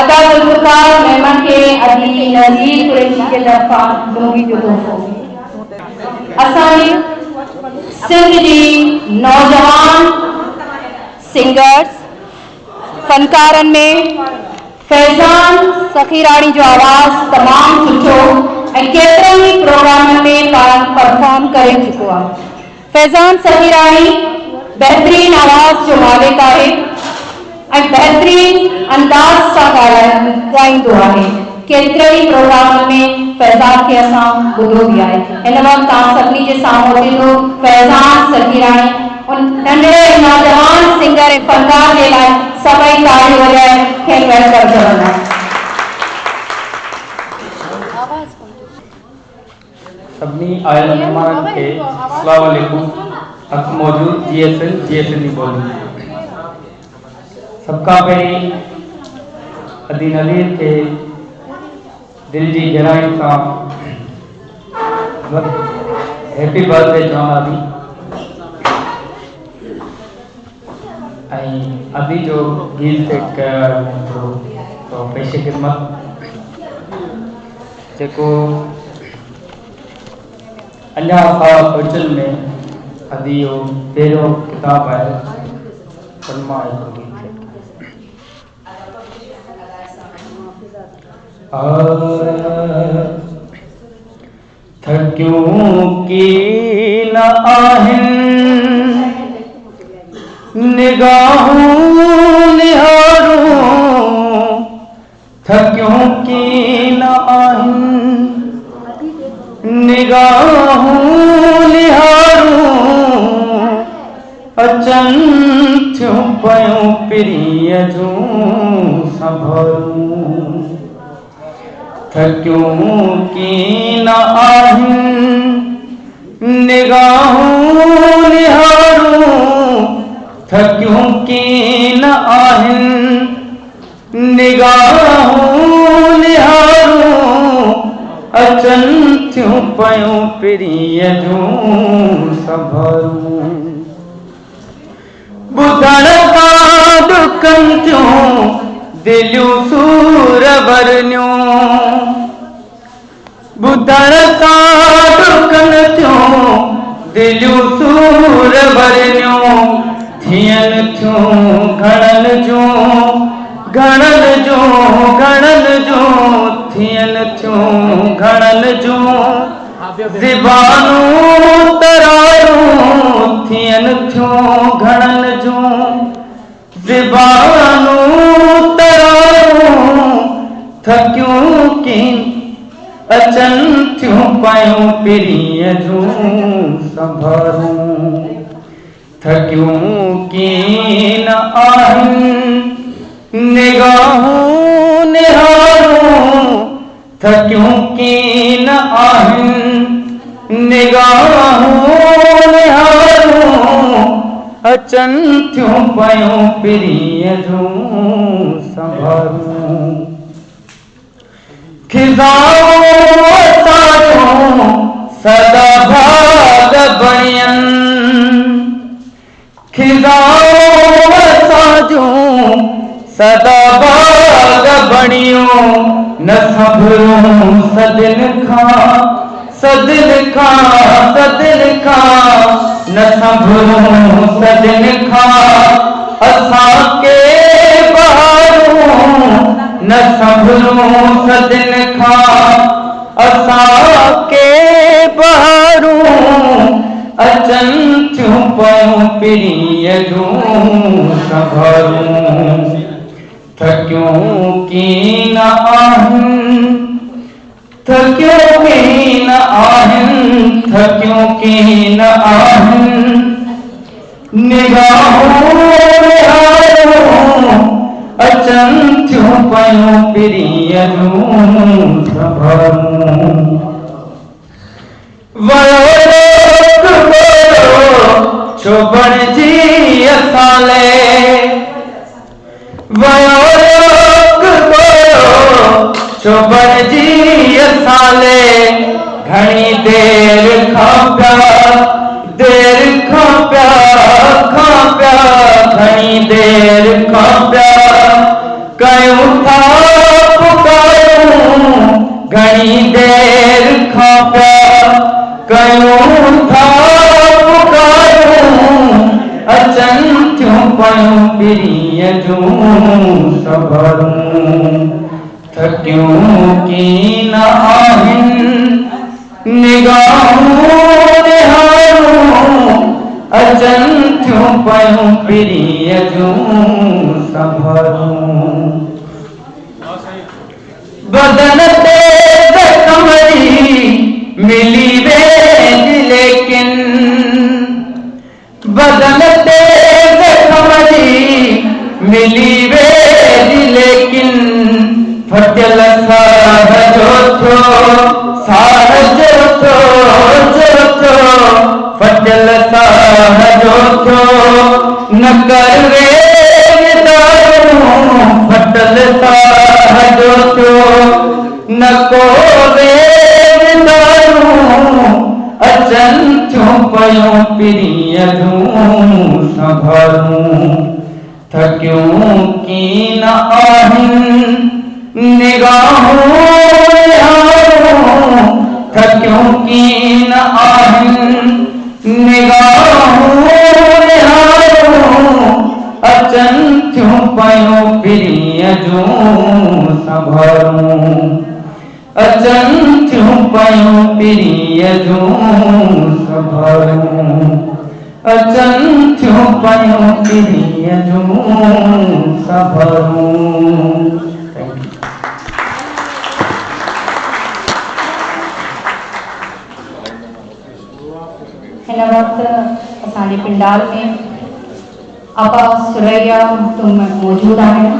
अदा ज़ुल्फ़िकार मेमन खे अदी नज़ीर कुरैशी जे तरफ़ां लुंगी जो तोहफ़ो। असांजी सिंध जी नौजवान सिंगर्स फनकारनि में फैज़ान सखीराणी जो आवाज़ तमामु सुठो ऐं केतिरनि ई प्रोग्रामनि में परफॉर्म करे चुको आहे। फैज़ान सखीराणी बहितरीन आवाज़ जो मालिक आहे ऐं बहितरीन अंदाज़ सां ॻाईंदो आहे। केतिरे ई प्रोग्रामनि में फैज़ान खे असां ॿुधो बि आहे। हिन वक़्तु तव्हां सभिनी जे साम्हूं थींदो फैज़ान सखीराणी उन नंढड़े नौजवान सिंगर ऐं फनकार जे लाइ सभई तालियूं वॼाए खेनि वेलकम चवंदा। सभिनी आयल मेहमाननि खे अस्सलाम वालेकुम। अॻु मौजूद जीएसएल जी ॿोली। सभ खां पहिरीं अदी नज़ीर खे दिल जी गहराई सां हैप्पी बर्थडे चवंदासीं ऐं अदी जो गीत तो पेशे ख़िदमत जेको अञा असां सोचल में अदी जो पहिरियों किताब आहे उन मां हिकिड़ो गीत थकियूं की न आहिनि निगाहूं निहारूं, थकियूं की न आहिनि निगाहूं निहारूं, अचनि थियूं पयूं पिरीअ जूं संभारूं, थकियूं की न आहिनि निगाहूं निहारूं, थकियूं की न आहिनि निगाहूं निहारूं, अचनि थियूं पयूं पिरीअ जूं संभारूं, ॿुधण खां ॾुकनि थियूं दिलियूं सूर भरनियूं, ॿुधण खां ॾुकनि थियूं दिलियूं सूर भरनियूं, थियनि थियूं घणनि जूं घणनि जूं घणनि जूं, थियनि थियूं घणनि जूं ज़बानूं तरारूं, थियनि थियूं घणनि जूं ज़बानूं तरारूं, थकियूं की अचनि थियूं पयूं पिरीअ जूं संभारूं, थकियूं की न आहिनि निगाहूं निहारूं, थकियूं की न आहिनि निगाहूं निहारूं, अचनि थियूं पयूं पिरीअ जूं संभारूं, खिज़ाऊं असांजूं सदा भाग बणियनि, खिज़ाऊं असांजूं सदा भाग बणियूं, न संभरूं सदिन खां सदिन खां सदिन खां, न संभरूं सदिन खां असांखे बहारूं, न संभरूं सदिन खां असांखे बहारूं, अचनि थियूं पयूं पिरीअ जूं संभारूं, थकियूं की न आहिनि थकियूं की न आहिनि थकियूं की न आहिनि निगाहूं निहारूं, अचनि थियूं पयूं पिरीअ जूं संभारूं, छो बणिजी असां ले वयो रोक गोरो चोबर जी साले घणी देर खां प्या घणी देर खां प्या कयूं था पुकारूं घणी देर खां प्या कयूं था पुकारूं अचनि थियूं पयूं पिरीअ जूं सभरूं थकियूं कीन आहिनि निगाहूं निहारूं अचनि थियूं पयूं पिरीअ जूं सभरूं बदन ते कमरी मिली वेंदी लेकिन बदन ते कमरी मिली वेंदी लेकिन फटियल साह जो थो फटियल साह जो थो न कर वेदारूं फटल साह जो थो न को वेदारूं अचनि थियूं पयूं पिरीअ जूं संभारूं थकियूं कीन आहिनि निगाहूं निहारूं थकियूं कीन आहिनि निगाहूं निहारूं अचनि थियूं पयूं पिरीअ जूं संभारूं अचनि थियूं पयूं पिरीअ जूं संभारूं अचनि थियूं पयूं पिरीअ जूं संभारूं। हिन वक़्तु असांजे पिंडाल में आपा सुरैया तुम मौजूद आहिनि।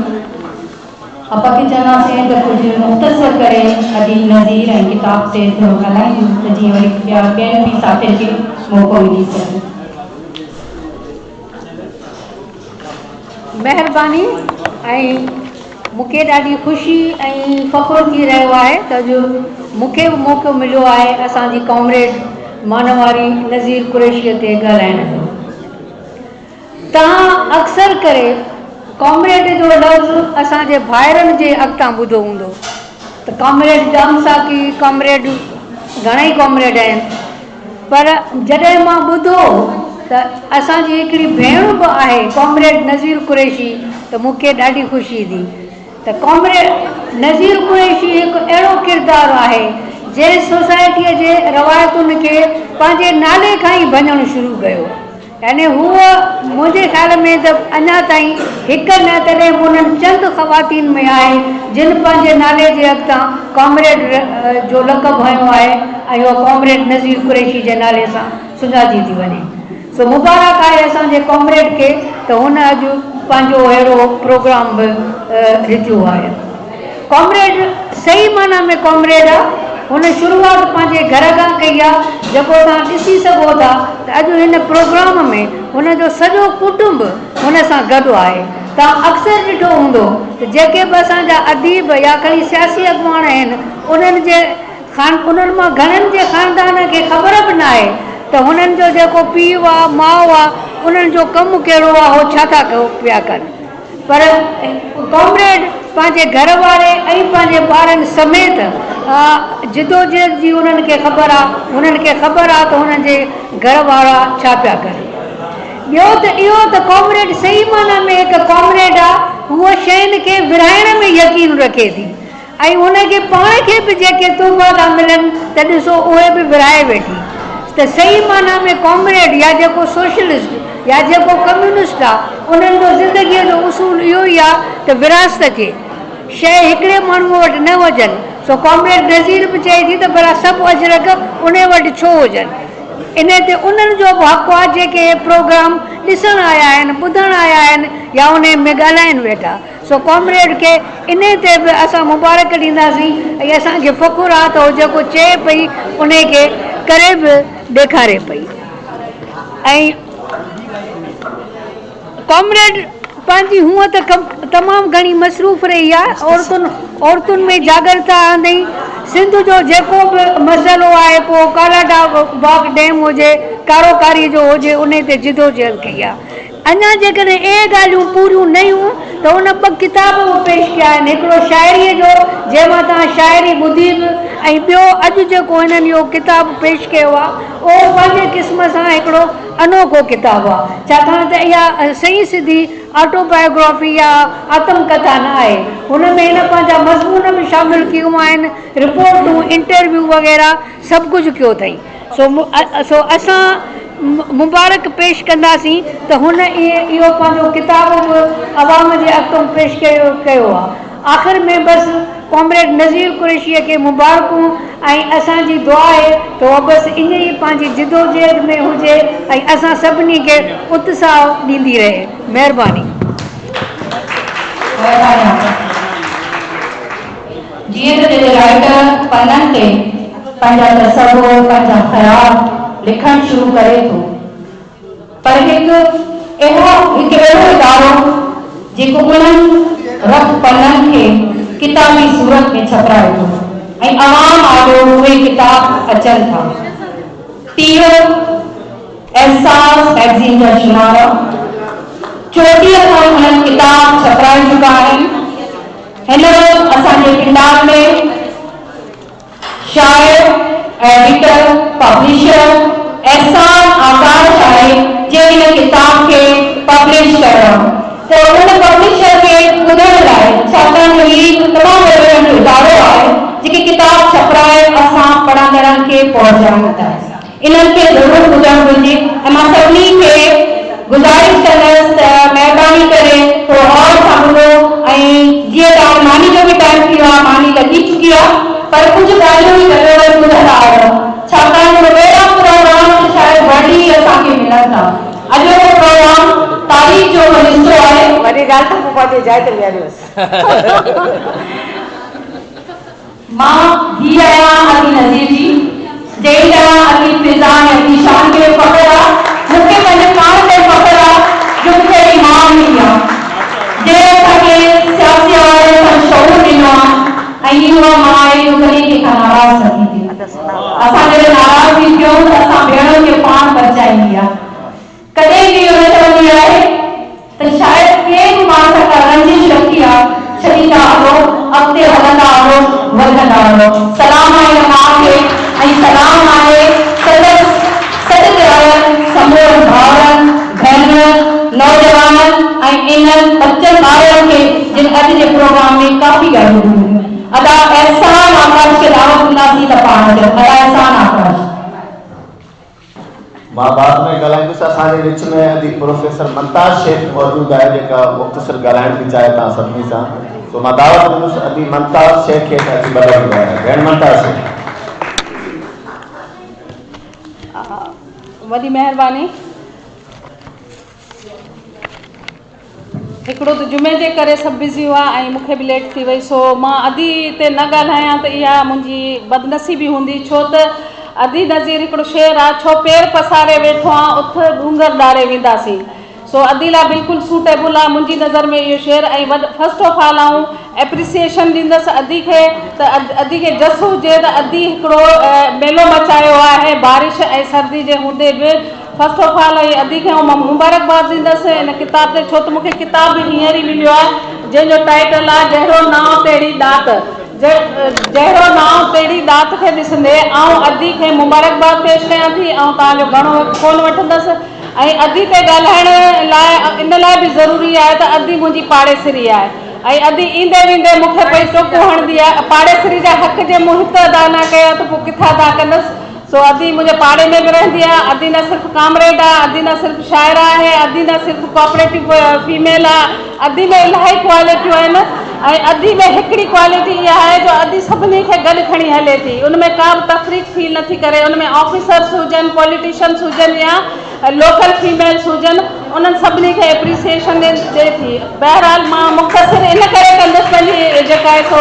आपा खे चवंदासीं त कुझु मुख़्तसर करे अदी नज़ीर ऐं किताब ते थोरो ॻाल्हायूं त जीअं वरी ॿिया ॿियनि बि साथियुनि खे मौक़ो मिली सघे। महिरबानी ऐं मूंखे ॾाढी ख़ुशी ऐं फ़ख़ुरु थी रहियो आहे त जो मूंखे बि मौक़ो मिलियो आहे असांजी कॉमरेड मानवारी नज़ीर कुरैशीअ ते ॻाल्हाइण जो। तव्हां अक्सर करे कॉमरेड जो लफ़्ज़ असांजे भाइरनि जे अॻितां ॿुधो हूंदो त कॉमरेड जाम साकी कॉमरेड घणेई कॉमरेड आहिनि, पर जॾहिं मां ॿुधो त असांजी हिकिड़ी भेण बि आहे कॉमरेड नज़ीर कुरैशी त मूंखे ॾाढी ख़ुशी थी त कॉमरेड नज़ीर कुरैशी हिकु अहिड़ो किरदारु आहे जंहिं सोसाइटीअ जे रवायतुनि खे पंहिंजे नाले खां ई भञणु शुरू कयो। यानी हूअ मुंहिंजे ख़्याल में त अञा ताईं हिकु न तॾहिं उन्हनि चंद ख़वातीन में आहे जिन पंहिंजे नाले जे अॻितां कॉमरेड जो लक़ब हयो आहे ऐं उहो कॉमरेड नज़ीर कुरैशी जे नाले सां सुञाती थी वञे। सो मुबारक आहे असांजे कॉमरेड खे त हुन अॼु पंहिंजो अहिड़ो प्रोग्राम बि रिथियो आहे। कॉमरेड सही माना में कॉमरेड आहे। हुन शुरूआत पंहिंजे घर खां कई आहे जेको तव्हां ॾिसी सघो था त अॼु हिन प्रोग्राम में हुनजो सॼो कुटुंब हुन सां गॾु आहे। तव्हां अक्सर ॾिठो हूंदो त जेके बि असांजा अदीब या कई सियासी अॻुवान आहिनि उन्हनि मां घणनि जे ख़ानदान खे ख़बर बि न आहे त हुननि जो जेको पीउ आहे माउ आहे उन्हनि जो कमु कहिड़ो आहे उहो छा था पिया कनि। पर कॉमरेड पंहिंजे घर वारे ऐं पंहिंजे ॿारनि समेत जिदोजहद जी उन्हनि खे ख़बर आहे, उन्हनि खे ख़बर आहे त हुननि जे घर वारा छा पिया कनि। ॿियो त इहो त कॉमरेड सही माना में हिकु कॉमरेड आहे उहा शयुनि खे विराइण में यकीन रखे थी ऐं उनखे पाण खे बि जेके तोहफ़ा था मिलनि त ॾिसो उहे बि विराए वेठी। त सही माना में कॉमरेड या जेको सोशलिस्ट या जेको कम्यूनिस्ट आहे उन्हनि जो ज़िंदगीअ जो उसूल इहो ई आहे त विरासत खे शइ हिकिड़े माण्हूअ वटि न हुजनि। सो कॉमरेड नज़ीर बि चए थी त भला सभु अजरक उन वटि छो हुजनि। इन ते उन्हनि जो बि हक़ु आहे जेके प्रोग्राम ॾिसणु आया आहिनि, ॿुधणु आया आहिनि या उन में ॻाल्हाइनि वेठा। सो कॉमरेड खे इन ते बि असां मुबारक ॾींदासीं ऐं असांखे फ़ख़ुरु आहे त उहो जेको चए पई उन खे करे बि ॾेखारे पई। ऐं कॉमरेड पंहिंजी हूअं त तमामु घणी मसरूफ़ रही आहे। औरतुनि में जागरूकता आंदई। सिंध जो जेको बि मसइलो आहे, पोइ कालाबाग डैम हुजे, कारोकारी जो हुजे, उन ते जिदोजहद कई आहे। अञा जेकॾहिं इहे ॻाल्हियूं पूरियूं न हुयूं त उन 2 किताब पेश कया आहिनि। हिकिड़ो शाइरीअ जो, जंहिंमां तव्हां शाइरी ॿुधी बि, ऐं ॿियो अॼु जेको हिननि इहो किताब पेश कयो आहे उहो पंहिंजे क़िस्म सां हिकिड़ो अनोखो किताबु आहे। छाकाणि त इहा सही सिधी ऑटोबायोग्राफी या आत्मकथा न आहे। हुन में हिन पंहिंजा मज़मून बि शामिलु कयूं आहिनि, रिपोर्टूं, इंटरव्यू वग़ैरह सभु कुझु कयो अथई। सो असां मुबारक पेश कंदासीं त हुन इहो पंहिंजो किताब बि अवाम जे अॻितो पेश कयो आहे। आख़िर में बसि कॉमरेड नज़ीर कुरैशीअ खे मुबारकूं ऐं असांजी दुआ आहे त उहा बसि इन ई पंहिंजी जिदोजहद में हुजे ऐं असां सभिनी खे उत्साह ॾींदी रहे। महिरबानी। जीअं त जेके राइटर पननि ते पंहिंजा तसवुर, पंहिंजा ख़्याल लिखणु शुरू करे थो, पर हिकु अहिड़ो इदारो जेको उन्हनि रफ़ पननि खे किताबी सूरत में छपराए थो ऐं आवाम आॾो उहे किताब अचनि था। टीह एहसास मैगज़ीन जा शुमार 34 खां उन्हनि किताब छपराए चुका आहिनि। हिन वक़्तु असांजे किताब में शायर, एडिटर, पब्लिशर एहसान आकाश आहे जे हिन किताब खे पब्लिश करणु। तो उन पब्लिशर खे ॿुधण लाइ, छाकाणि त हीउ तमामु वॾो इदारो आहे जेके किताब छपराए असां पढ़ंदड़नि खे पहुचाइनि था। इन्हनि खे ज़रूरु ॿुधणु घुरिजे ऐं मां सभिनी खे गुज़ारिश कंदसि त महिरबानी करे थोरो और सां ॿुधो। ऐं जीअं तव्हां मानी जो बि टाइम थी वियो आहे, मानी लॻी चुकी आहे, पर कुझु ॻाल्हियूं बि ज़रूरु ॿुधंदा आहियो, छाकाणि त अहिड़ा प्रोग्राम शायदि वरी असांखे मिलनि था। अॼु जो प्रोग्राम तारीख़ जो हिसो आहे। वरी ॻाल्हि खां पोइ पंहिंजे जाइ ते विहारियोसि। मां ही आहियां अली नज़ीर जी, जंहिं तरह अली फिज़ान अली शान खे फ़ख़्रु आहे, मूंखे पंहिंजे पाण ते फ़ख़्रु आहे जो मूंखे अहिड़ी माउ मिली आहे जंहिं असांखे सियासी हवाले सां शऊर ॾिनो आहे। ऐं इहा माउ आहे जो कॾहिं कंहिंखां नाराज़ न थींदी। असां जॾहिं नाराज़ थी थियूं त असां भेणुनि खे पाण बचाईंदी आहे। कॾहिं बि इहो न चवंदी आहे त शायदि कंहिं बि माण्हू सां रंजिश रखी आहे, छॾींदा हलो, अॻिते हलंदा हलो, वधंदा हलो। सलाम आहे हिन माउ खे ऐं सलाम आहे समूह भाउरनि, भेनरुनि, नौजवाननि ऐं इन्हनि बचनि ॿारनि खे जिन अॼु जे प्रोग्राम में काफ़ी ॻाल्हियूं ॿुधियूं। अदा एहसान आकाश खे दावत ॾींदासीं त पाण अचनि। अदा एहसान आकाश। मां बाद में ॻाल्हाईंदुसि। असांजे विच में अॼु प्रोफेसर ममताज़ शेख मौजूदु आहे जेका मुख़्तसर ॻाल्हाइण थी चाहे तव्हां सभिनी सां। तो मां दावत ॾींदुसि अॼु ममताज़ शेख खे अची ॿ लफ़्ज़ ॻाल्हाइण। भेण ममताज़ शेख। वॾी महिरबानी। हिकिड़ो त जुमे जे करे सभु बिज़ी हुआ ऐं मूंखे बि लेट थी वई, सो मां अदी ते न ॻाल्हायां त इहा मुंहिंजी बदनसीबी हूंदी। छो त अदी नज़ीर हिकिड़ो शेर आहे, छो पेर पसारे वेठो आहे उथ डूंगर ॾारे वेंदासीं। सो अदी लाइ बिल्कुलु सूटेबल आहे मुंहिंजी नज़र में इहो शेर। ऐं फस्ट ऑफ ऑल आऊं एप्रिसिएशन ॾींदसि अदी खे, त अदी खे जस हुजे त अदी हिकिड़ो मेलो मचायो आहे बारिश ऐं सर्दी जे हूंदे बि। फस्ट ऑफ ऑल अदी खे मां मुबारकबाद ॾींदसि हिन किताब ते, छो त मूंखे किताब बि हींअर ई मिलियो आहे जंहिंजो टाइटल आहे जहिड़ो नाव तेड़ी ॾात। जहिड़ो नाव तेड़ी ॾात खे ॾिसंदे आऊं अदी खे मुबारकबाद पेश कयां थी ऐं तव्हांजो घणो कोन वठंदसि। ऐं अदी ते ॻाल्हाइण लाइ इन लाइ बि ज़रूरी आहे त अदी मुंहिंजी पाड़ेसरी आहे ऐं अदी ईंदे वेंदे मूंखे कोई टोकू हणंदी आहे। पाड़ेसरी जा हक़ जे मुहित अदा न कया त पोइ किथां अदा कंदसि। सो अदी मुंहिंजे पाड़े में बि रहंदी आहे। अदी न सिर्फ़ु कामरेड आहे, अदी न सिर्फ़ु शाइर आहे, अदी न सिर्फ़ु कोऑपरेटिव फीमेल आहे। अदी में इलाही क्वालिटियूं आहिनि ऐं अदी में हिकिड़ी क्वालिटी इहा आहे जो अदी सभिनी खे गॾु खणी हले थी। उनमें का बि तफ़रीक़ फील नथी करे। उनमें ऑफिसर्स हुजनि, पॉलिटिशियंस हुजनि या लोकल फीमेल्स हुजनि, उन्हनि सभिनी खे एप्रिसिएशन ॾिए थी। बहरहाल मां मुख़्तसिर इन करे कंदसि पंहिंजी जेका आहे सो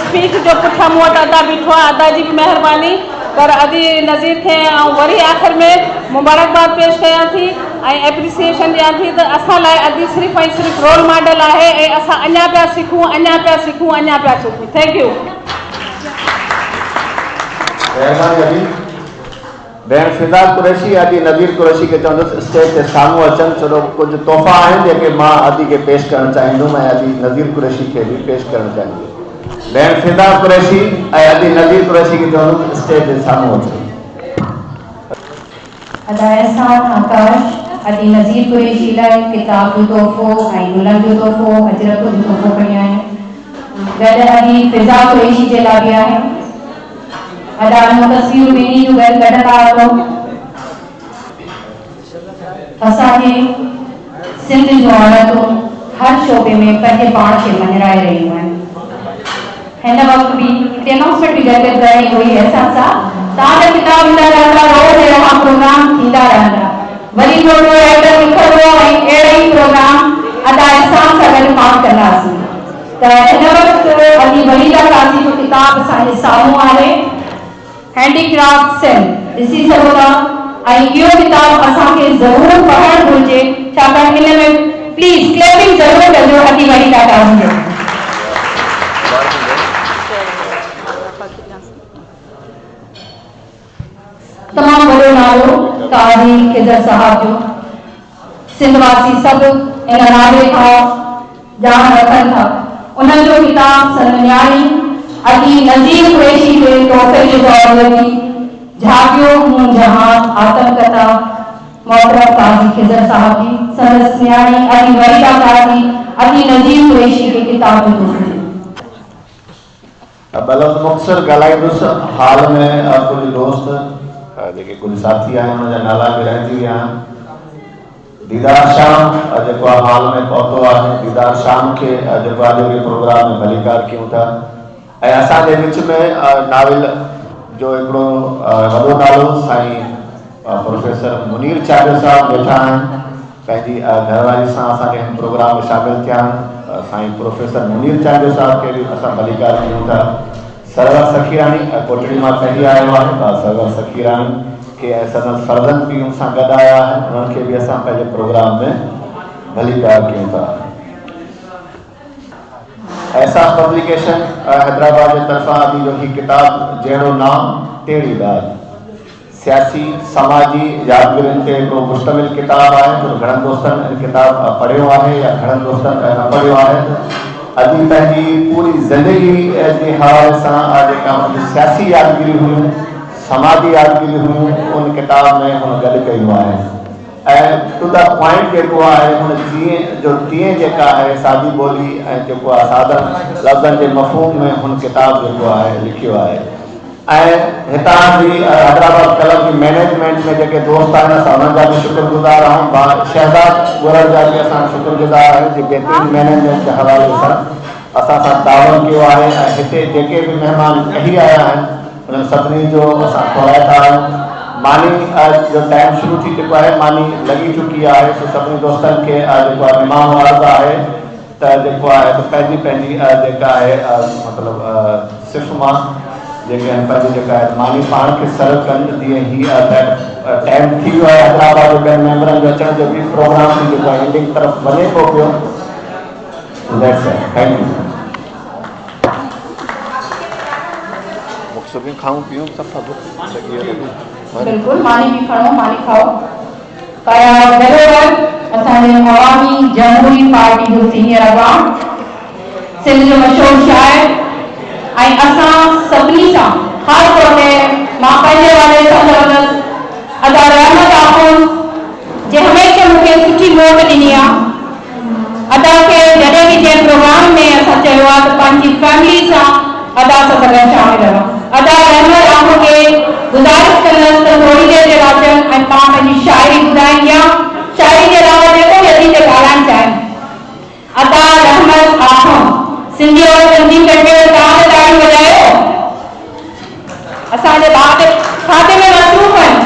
स्पीच जो पुठियां मूं वटि अदा बीठो आहे, अदा जी बि महिरबानी। पर अदी नज़ीर खे ऐं वरी आख़िर में मुबारकबाद पेश कयां थी ऐं एप्रिसिएशन ॾियां थी त असां लाइ अदी सिर्फ़ु ऐं सिर्फ़ु रोल मॉडल आहे ऐं असां अञा पिया सिखूं अञा पिया सिखूं अञा पिया सिखूं। Thank U. भेण फिदा कुरैशी अदी नज़ीर कुरैशी के चवंदुसि स्टेज ते साम्हूं अचनि, छो कुझु तोहफ़ा आहिनि जेके मां अदी खे पेश करणु चाहींदुमि ऐं अदी नज़ीर कुरैशी खे बि पेश करणु चाहींदुमि। भेण फिदा कुरैशी ऐं अदी नज़ीर कुरैशी खे चवंदुसि स्टेज ते साम्हूं अचनि। अदा एहसान आकाश अदी नज़ीर कुरैशी लाइ किताब जो तोहफ़ो ऐं गुलनि जो तोहफ़ो अजरक जो तोहफ़ो खणी आहिनि। गॾु अदी फिज़ा कुरैशी जे लाइ बि आहे। अदा तस्वीर मिनी जो गॾु गॾंदा आहियो। असांजे सिंध जूं औरतूं हर शोबे में पंहिंजे पाण खे मञराए रहियूं आहिनि। हिन वक़्तु बि अनाउंसमेंट बि गॾु रही हुई असां सां तव्हांजा किताब ईंदा रहंदा, रोज़ अहिड़ा प्रोग्राम थींदा रहंदा। वरी थोरो राइटर लिखंदो ऐं अहिड़ा ई प्रोग्राम अदा एहसान सां गॾु पाण कंदासीं। त हिन वक़्तु अदी वहीदा काज़ी जो किताब असांजे साम्हूं आहे, हैंडीक्राफ्ट सिंध, ॾिसी सघो था। ऐं इहो किताब असांखे ज़रूरु पढ़णु घुरिजे, छाकाणि हिन में प्लीज़ क्लैपिंग ज़रूरु कजो अदी वहीदा काज़ी जो। तमामु वॾो नालो काज़ी खिज़र साहब जो। सिंधवासी सभु इन नाले खां ॼाण रखनि था। उन्हनि जो किताब सनन्याणी अदी नज़ीर कुरैशी के तोहफ़े जे तौर ते झांकियो हूं जहां आतंकता मोहतरम काज़ी खिज़र साहब जी संदसि न्याणी अदी वहीदा काज़ी अदी नज़ीर कुरैशी के किताब जो तोहफ़े। बलफ़ मुख़्तसर ॻाल्हाईंदुसि। हाल में कुझु दोस्त जेके कुझु साथी आहिनि उनजा नाला बि रहंदी विया आहिनि। दीदार शाम जेको हाल में पहुतो आहे, दीदार शाम के जेको आहे प्रोग्राम में भलीकार कयूं था। ऐं असांजे विच में नाविल जो हिकिड़ो वॾो नालो साईं प्रोफेसर मुनीर चांडियो साहब वेठा आहिनि। पंहिंजी घरवारी सां असांखे हिन प्रोग्राम में शामिल थिया आहिनि। साईं प्रोफेसर मुनीर चांडियो साहब खे बि असां भलीकार कयूं था। सरवर सखीरानी कोटड़ी मां पंहिंजी आयो आहे। सरवर सखीरानी के संदसि फर्ज़ंद बि उन सां गॾु आया आहिनि। उन्हनि खे बि असां पंहिंजे प्रोग्राम में भलीकार कयूं था। एहसास पब्लिकेशन हैदराबाद के तरफा अभी जो ही किताब जहिड़ो नाम टेढ़ी बात सियासी समाजी यादगिरियुनि ते हिकिड़ो मुश्तमिल किताब आहे। जो घणनि दोस्तनि किताब पढ़ियो आहे या घणनि दोस्तनि न पढ़ियो आहे। अदी पंहिंजी पूरी ज़िंदगी जे हवाले सां जेका सियासी यादगिरी हुयूं, समाजी यादगिरी हुयूं, उन किताब में हुन गॾु कयूं आहे। ऐं टू द पॉइंट जेको आहे हुन जीअं जो तीअं जेका आहे सादी ॿोली ऐं जेको आहे सादन लफ़्ज़नि जे मफ़हूम में हुन किताब जेको आहे लिखियो आहे। ऐं हितां जी हैदराबाद क्लब जी मैनेजमेंट में जेके दोस्त आहिनि असां उन्हनि जा बि शुक्रगुज़ार आहियूं। शहज़ाद गुरर जा बि असां शुक्रगुज़ार आहियूं जे बहितरीन मैनेजमेंट जे हवाले सां असां सां ताउन कयो आहे। ऐं हिते जेके बि महिमान कही आया आहिनि उन्हनि सभिनी जो असां थोराईंदा आहियूं। मानी जो टाइम शुरू थी चुको आहे, मानी लगी चुकी है। तो सभी दोस्तन के जो इमाम अर्ज़ है तो जो है तो पंहिंजी पंहिंजी जेका है मतलब सिर्फ मां जेके है मानी पान के सर्व कनि तीअं ही टाइम थी वियो आहे। हैदराबाद जो ॿियनि मेंबरनि जो अचण जो भी प्रोग्राम जो एंडिंग तरफ वञे को पियो। Thank U. सभी खाऊं पीऊं सफ़ा बिल्कुल मानी भी खणो, मानी खाओ। पर बरोबर असांजे अवामी जमहूरी पार्टी जो सीनियर अवाम सिंध जो मशहूर शाइर ऐं असां सभिनी सां ख़ासि तौर ते मां पंहिंजे वारे सां चवंदसि अदा रहमत आख़ुन जे हमेशह मूंखे सुठी मोट ॾिनी आहे। अदा खे जॾहिं बि जंहिं प्रोग्राम में असां चयो आहे त पंहिंजी फैमिली सां अदा सां गॾु शामिल रहो। अदा रहमत आख़ुन खे गुज़ारिश कंदसि त थोरी देरि जे लाइ अचनि ऐं मां पंहिंजी शाइरी ॿुधाईंदी आहियां। शाइरी जे अलावा जेको बि अदी ते ॻाल्हाइणु चाहिनि। अदा रहमत आख़ुन सिंधी और सिंधी फेस्टिवल तव्हां ते ताड़ी वॼायो। असांजे खाते में मसरूफ़ आहिनि।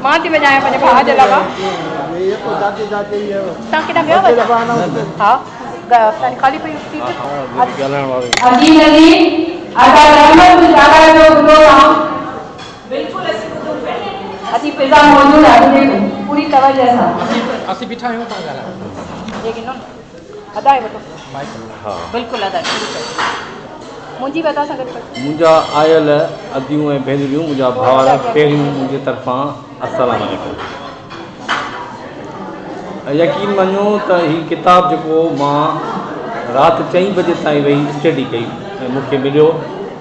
मां थी वॼायां पंहिंजे भाउ जे अलावा। तव्हां केॾा वियो? हा खाली पई अजी नज़ीर अदा रहमत ॻाल्हाए जो ॿुधो तव्हां। बिल्कुलु असीं ॿुधो पिया। अजी पिज़्ज़ा मौजूद आहे देखो पूरी तवज्जो सां असीं बीठा आहियूं पाण ॻाल्हायो लेकिन अदा आहे वठो हा बिल्कुलु अदा मुंहिंजी बता सां गॾु मुंहिंजा आयल अदियूं ऐं भेनरियूं मुंहिंजा भाउर पहिरियों मुंहिंजे तरफ़ां अस्सलाम वालेकुम। यकीन मञो त हीउ किताबु जेको मां राति 4 बजे ताईं वेही स्टडी कई ऐं मूंखे मिलियो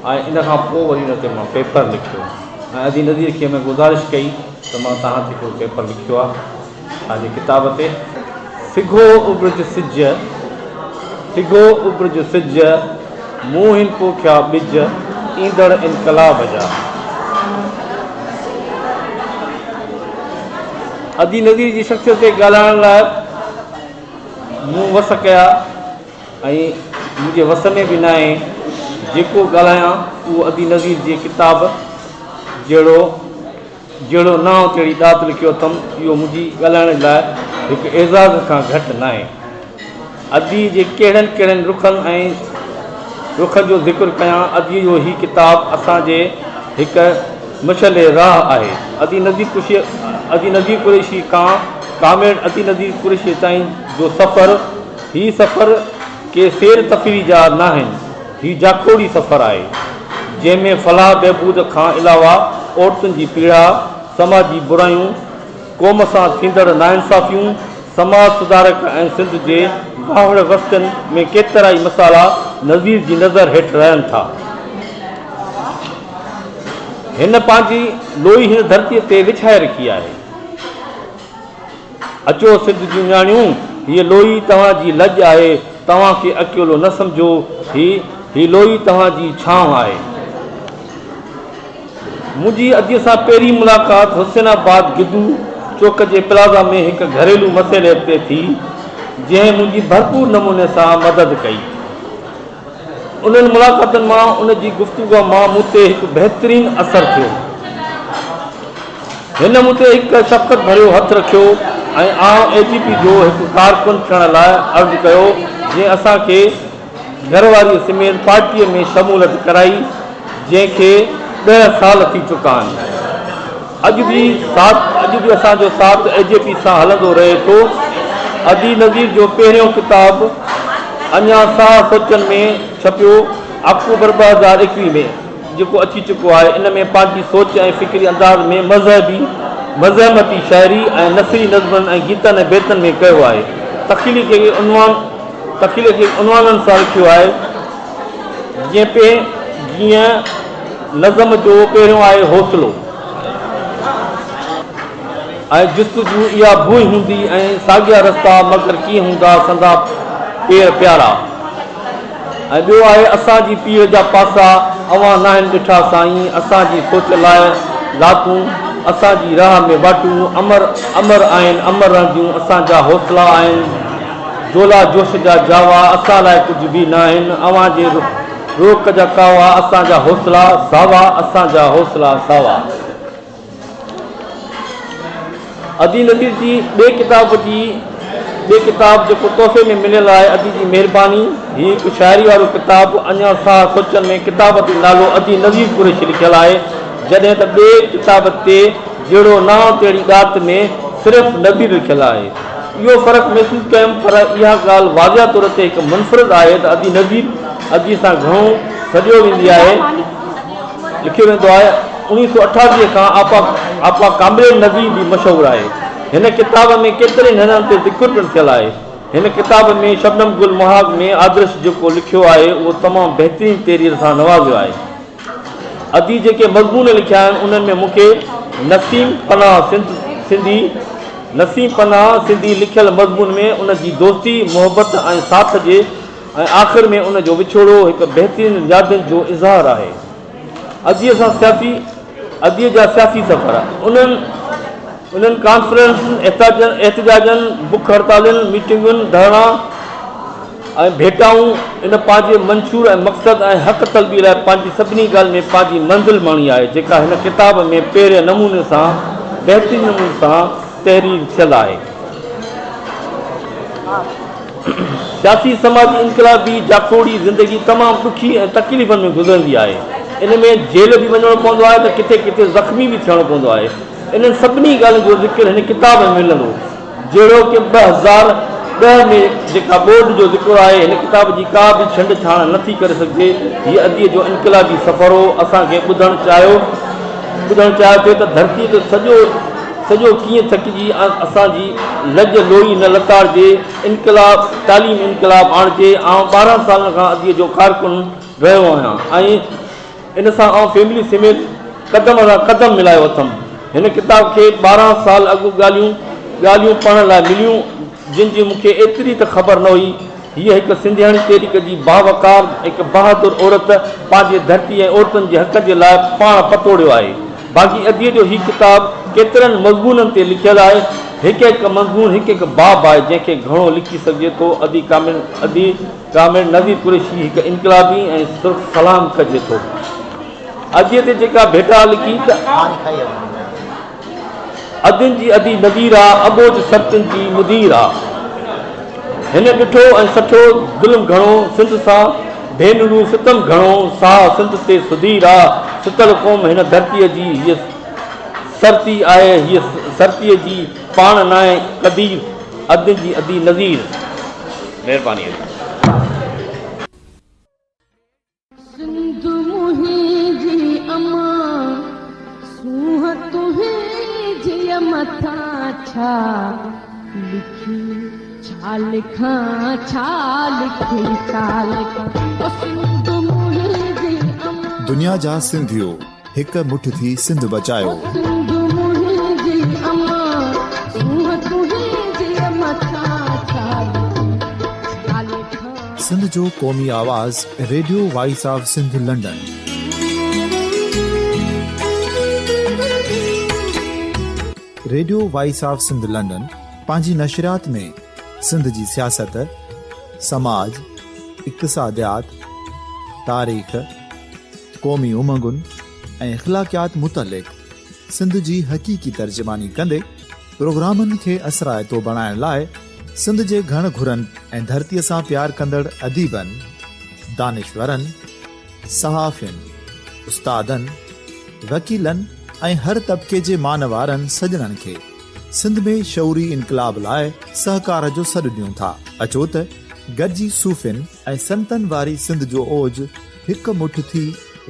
ऐं इन खां पोइ वरी हुन ते मां पेपर लिखियो ऐं अदी नज़ीर खे मैं गुज़ारिश कई त मां तव्हां ते हिकिड़ो पेपर लिखियो आहे तव्हांजे किताब ते। सिघो उब्रज सिज मूं हिन पोखिया ॿिज ईंदड़ इनकलाब जा। अदी नज़ीर जी शख़्सियत ते ॻाल्हाइण लाइ मूं वस कया ऐं मुंहिंजे वस में बि न आहे जेको ॻाल्हायां उहो अदी नज़ीर जी किताब जहिड़ो नाव तहिड़ी ॾात लिखियो अथमि इहो मुंहिंजी ॻाल्हाइण लाइ हिकु एज़ाज़ खां घटि न आहे। अदी जे कहिड़नि रुखनि जो ज़िक्र कयां अदी जो ही किताबु असांजे हिकु मशल राह आहे। अदी नज़ीर कुरैशी खां कामिल अदी नज़ीर कुरैशी ताईं जो सफ़र के सैर तफ़री जा न आहिनि ही जाखोड़ी सफ़र आहे जंहिंमें फलाह बहबूद खां अलावा औरतुनि जी पीड़ा समाजी बुरायूं क़ौम सां थींदड़ नाइंसाफ़ियूं समाज सुधारक ऐं सिंध जे वावड़ वस्तनि में केतिरा ई मसाला नज़ीर जी नज़र हेठि रहनि था। हिन पंहिंजी लोई हिन धरतीअ ते विछाए रखी आहे। अचो सिंध जूं न्याणियूं हीअ लोई तव्हांजी लॼ आहे तव्हांखे अकेलो न सम्झो ही लोई तव्हांजी छांव आहे। मुंहिंजी अदीअ सां पहिरीं मुलाक़ात हुसैनाबाद गिदू चौक जे प्लाज़ा में हिकु घरेलू मसइले ते थी जंहिं मुंहिंजी भरपूर नमूने सां मदद कई। उन्हनि मुलाक़ातनि मां उन जी गुफ़्तगू मां मूं ते हिकु बहितरीन असरु थियो। हिन मूं ते हिकु शफ़क़त भरियो हथु रखियो ऐं AGP जो हिकु कारकुन थियण लाइ अर्ज़ु कयो जंहिं असांखे घरवारीअ समेत पार्टीअ में शमूलियत कराई जंहिंखे 10 साल थी चुका आहिनि। अॼु बि असांजो साथ AGP सां हलंदो रहे थो। अदी नज़ीर जो पहिरियों किताबु अञा साह सोचनि में छपियो अक्टूबर 2021 में जेको अची चुको आहे। इन में पंहिंजी सोच ऐं फ़िक्री अंदाज़ में मज़हमती शाइरी ऐं नसरी नज़मनि ऐं गीतनि ऐं बैतनि में कयो आहे। तख़ीली खे उनवाननि सां लिखियो आहे जीअं नज़म जो पहिरियों आहे हौसलो ऐं जुस्तजू इहा भूई हूंदी ऐं साॻिया रस्ता मगर कीअं हूंदा संदा पेर प्यारा। ऐं ॿियो आहे असांजी पीर जा पासा अवां न आहिनि ॾिठा साईं असांजी सोच लाइ लातूं असांजी राह में वाटूं अमर आहिनि अमर रहंदियूं असांजा हौसला आहिनि जोला जोश जा जावा असां लाइ कुझु बि न आहिनि अवां जे रोक जा कावा असांजा हौसला सावा असांजा हौसला सावा। अदी नज़ीर जी ॿिए किताब जेको तोहफ़े में मिलियल आहे अदी जी महिरबानी हीअ हिकु शाइरी वारो किताबु अञा साह सोचनि में किताब ते नालो अदी नज़ीर कुरैशी लिखियलु आहे जॾहिं त ॿिए किताब ते जहिड़ो नाव तहिड़ी ॻात में सिर्फ़ु नज़ीर लिखियलु आहे। इहो फ़र्क़ु महसूसु कयुमि पर इहा ॻाल्हि वाज़िया तौर ते हिकु मुनफ़रिद आहे त अदी नज़ीर अदी सां घणो सॼो वेंदी आहे लिखियो वेंदो आहे। 1988 खां आपा कामिल नज़ीर बि मशहूरु आहे। हिन किताब में केतिरे हिननि ते ज़िक्र पिणु थियलु आहे। हिन किताब में शबनम गुल मुहाग में आदर्श जेको लिखियो आहे उहो तमामु बहितरीन तहरीर सां नवाज़ियो आहे। अदी जेके मज़मून लिखिया आहिनि उन्हनि में मूंखे नसीम पनाह सिंधी लिखियल मज़मून में उन जी दोस्ती मोहबत ऐं साथ जे ऐं आख़िर में उन जो विछोड़ो हिकु बहितरीन यादुनि जो इज़हार आहे। अदीअ जा सियासी सफ़र उन्हनि कॉन्फ्रेंस एहतजाजनि बुख हड़तालुनि मीटिंगुनि धरणा ऐं भेटाऊं इन पंहिंजे मंशूर ऐं मक़सद ऐं हक़ तलबी लाइ पंहिंजी सभिनी ॻाल्हि में पंहिंजी मंज़िल माणी आहे जेका हिन किताब में पहिरें नमूने सां बहितरीन नमूने सां तहरीर थियल आहे। सियासी समाजी इनकलाबी जाखोड़ी ज़िंदगी तमामु ॾुखी ऐं तकलीफ़ुनि में गुज़रंदी आहे। इन में जेल बि वञणो पवंदो आहे त किथे किथे ज़ख़्मी बि थियणो पवंदो आहे। इन्हनि सभिनी ॻाल्हियुनि जो ज़िक्र हिन किताब में मिलंदो, जहिड़ो कि 2010 में जेका बोर्ड जो ज़िक्र आहे, हिन किताब जी का बि छंड छाण नथी करे सघिजे। हीअ अदीअ जो इनक़िलाबी सफ़र हो। असांखे ॿुधणु चाहियो पियो त धरती ते सॼो कीअं थकिजी असांजी लज लोई न लताड़जे, इनक़िलाब तालीम इनक़िलाब आणिजे। 12 सालनि खां अदीअ जो कारकुन रहियो आहियां ऐं इन सां फैमिली समेत कदम सां कदम मिलायो अथमि। हिन किताब खे 12 साल अॻु ॻाल्हियूं पढ़ण लाइ मिलियूं, जिन जी मूंखे एतिरी त ख़बर न हुई। हीअ हिकु सिंधियाणी तहरीक जी बावकार, हिकु बहादुर औरत पंहिंजे धरती ऐं औरतुनि जे हक़ जे लाइ पाण पतोड़ियो आहे। बाक़ी अदीअ जो हीउ किताब केतिरनि मज़मूननि ते लिखियलु आहे। हिकु मज़मून हिकु बाब आहे जंहिंखे घणो लिखी सघिजे थो। अदी कामिल नज़ीर कुरैशी हिकु इनक़िलाबी ऐं सिर्फ़ु सलाम कजे थो। अदीअ ते जेका भेटा लिखी त अदियुनि जी अदी नज़ीर आहे, अबोज सतनि जी मुदीर आहे। हिन ॾिठो ऐं सठो ज़ुल्म घणो सिंध सां, भेनरूं सितम घणो साह सिंध ते सुधीर आहे। सुतल क़ौम हिन धरतीअ जी हीअ सरती आहे, हीअ सरतीअ जी पाण न आहे क़दीर, अदियुनि जी अदी नज़ीर। महिरबानी। दुनिया जा सिंधियो हिक मुठ थी सिंध बचायो। सिंध जो क़ौमी आवाज़ radio voice of Sindh London. Radio voice of Sindh London पंहिंजी नशरियात में सिंध जी सियासत, समाज, इक़्तिसादियात, तारीख़, क़ौमी उमंगुनि ऐं अख़लाक़ियात मुतलिक़ सिंध जी हक़ीक़ी तर्जुमानी कंदे प्रोग्रामनि खे असराइतो बणाइण लाइ सिंध जे घण घुरनि ऐं धरतीअ सां प्यार कंदड़ अदीबनि, दानिश्वरनि, सहाफ़ियुनि, उस्तादनि, वकीलनि ऐं हर तबिके जे मानवारनि सजणनि खे सिंध में शऊरी इनक़िलाब लाइ सहकार जो सॾु ॾियूं था। अचो त गॾिजी सूफ़ियुनि ऐं संतनि वारी सिंध जो ओज हिकु मुठ थी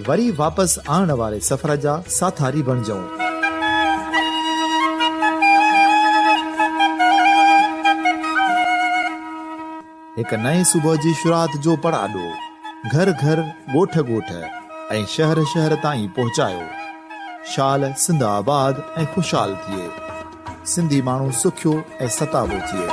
वरी वापसि आणण वारे सफ़र जा साथारी बणिजऊं। हिकु नए सुबुह जी शुरूआत जो पड़ाॾो घर घर, ॻोठ ॻोठ ऐं शहर शहर ताईं पहुचायो। शाल सिंध आबाद ऐं ख़ुशहाल थिए, सिंधी माण्हू सुखियो ऐं सताबो थिए।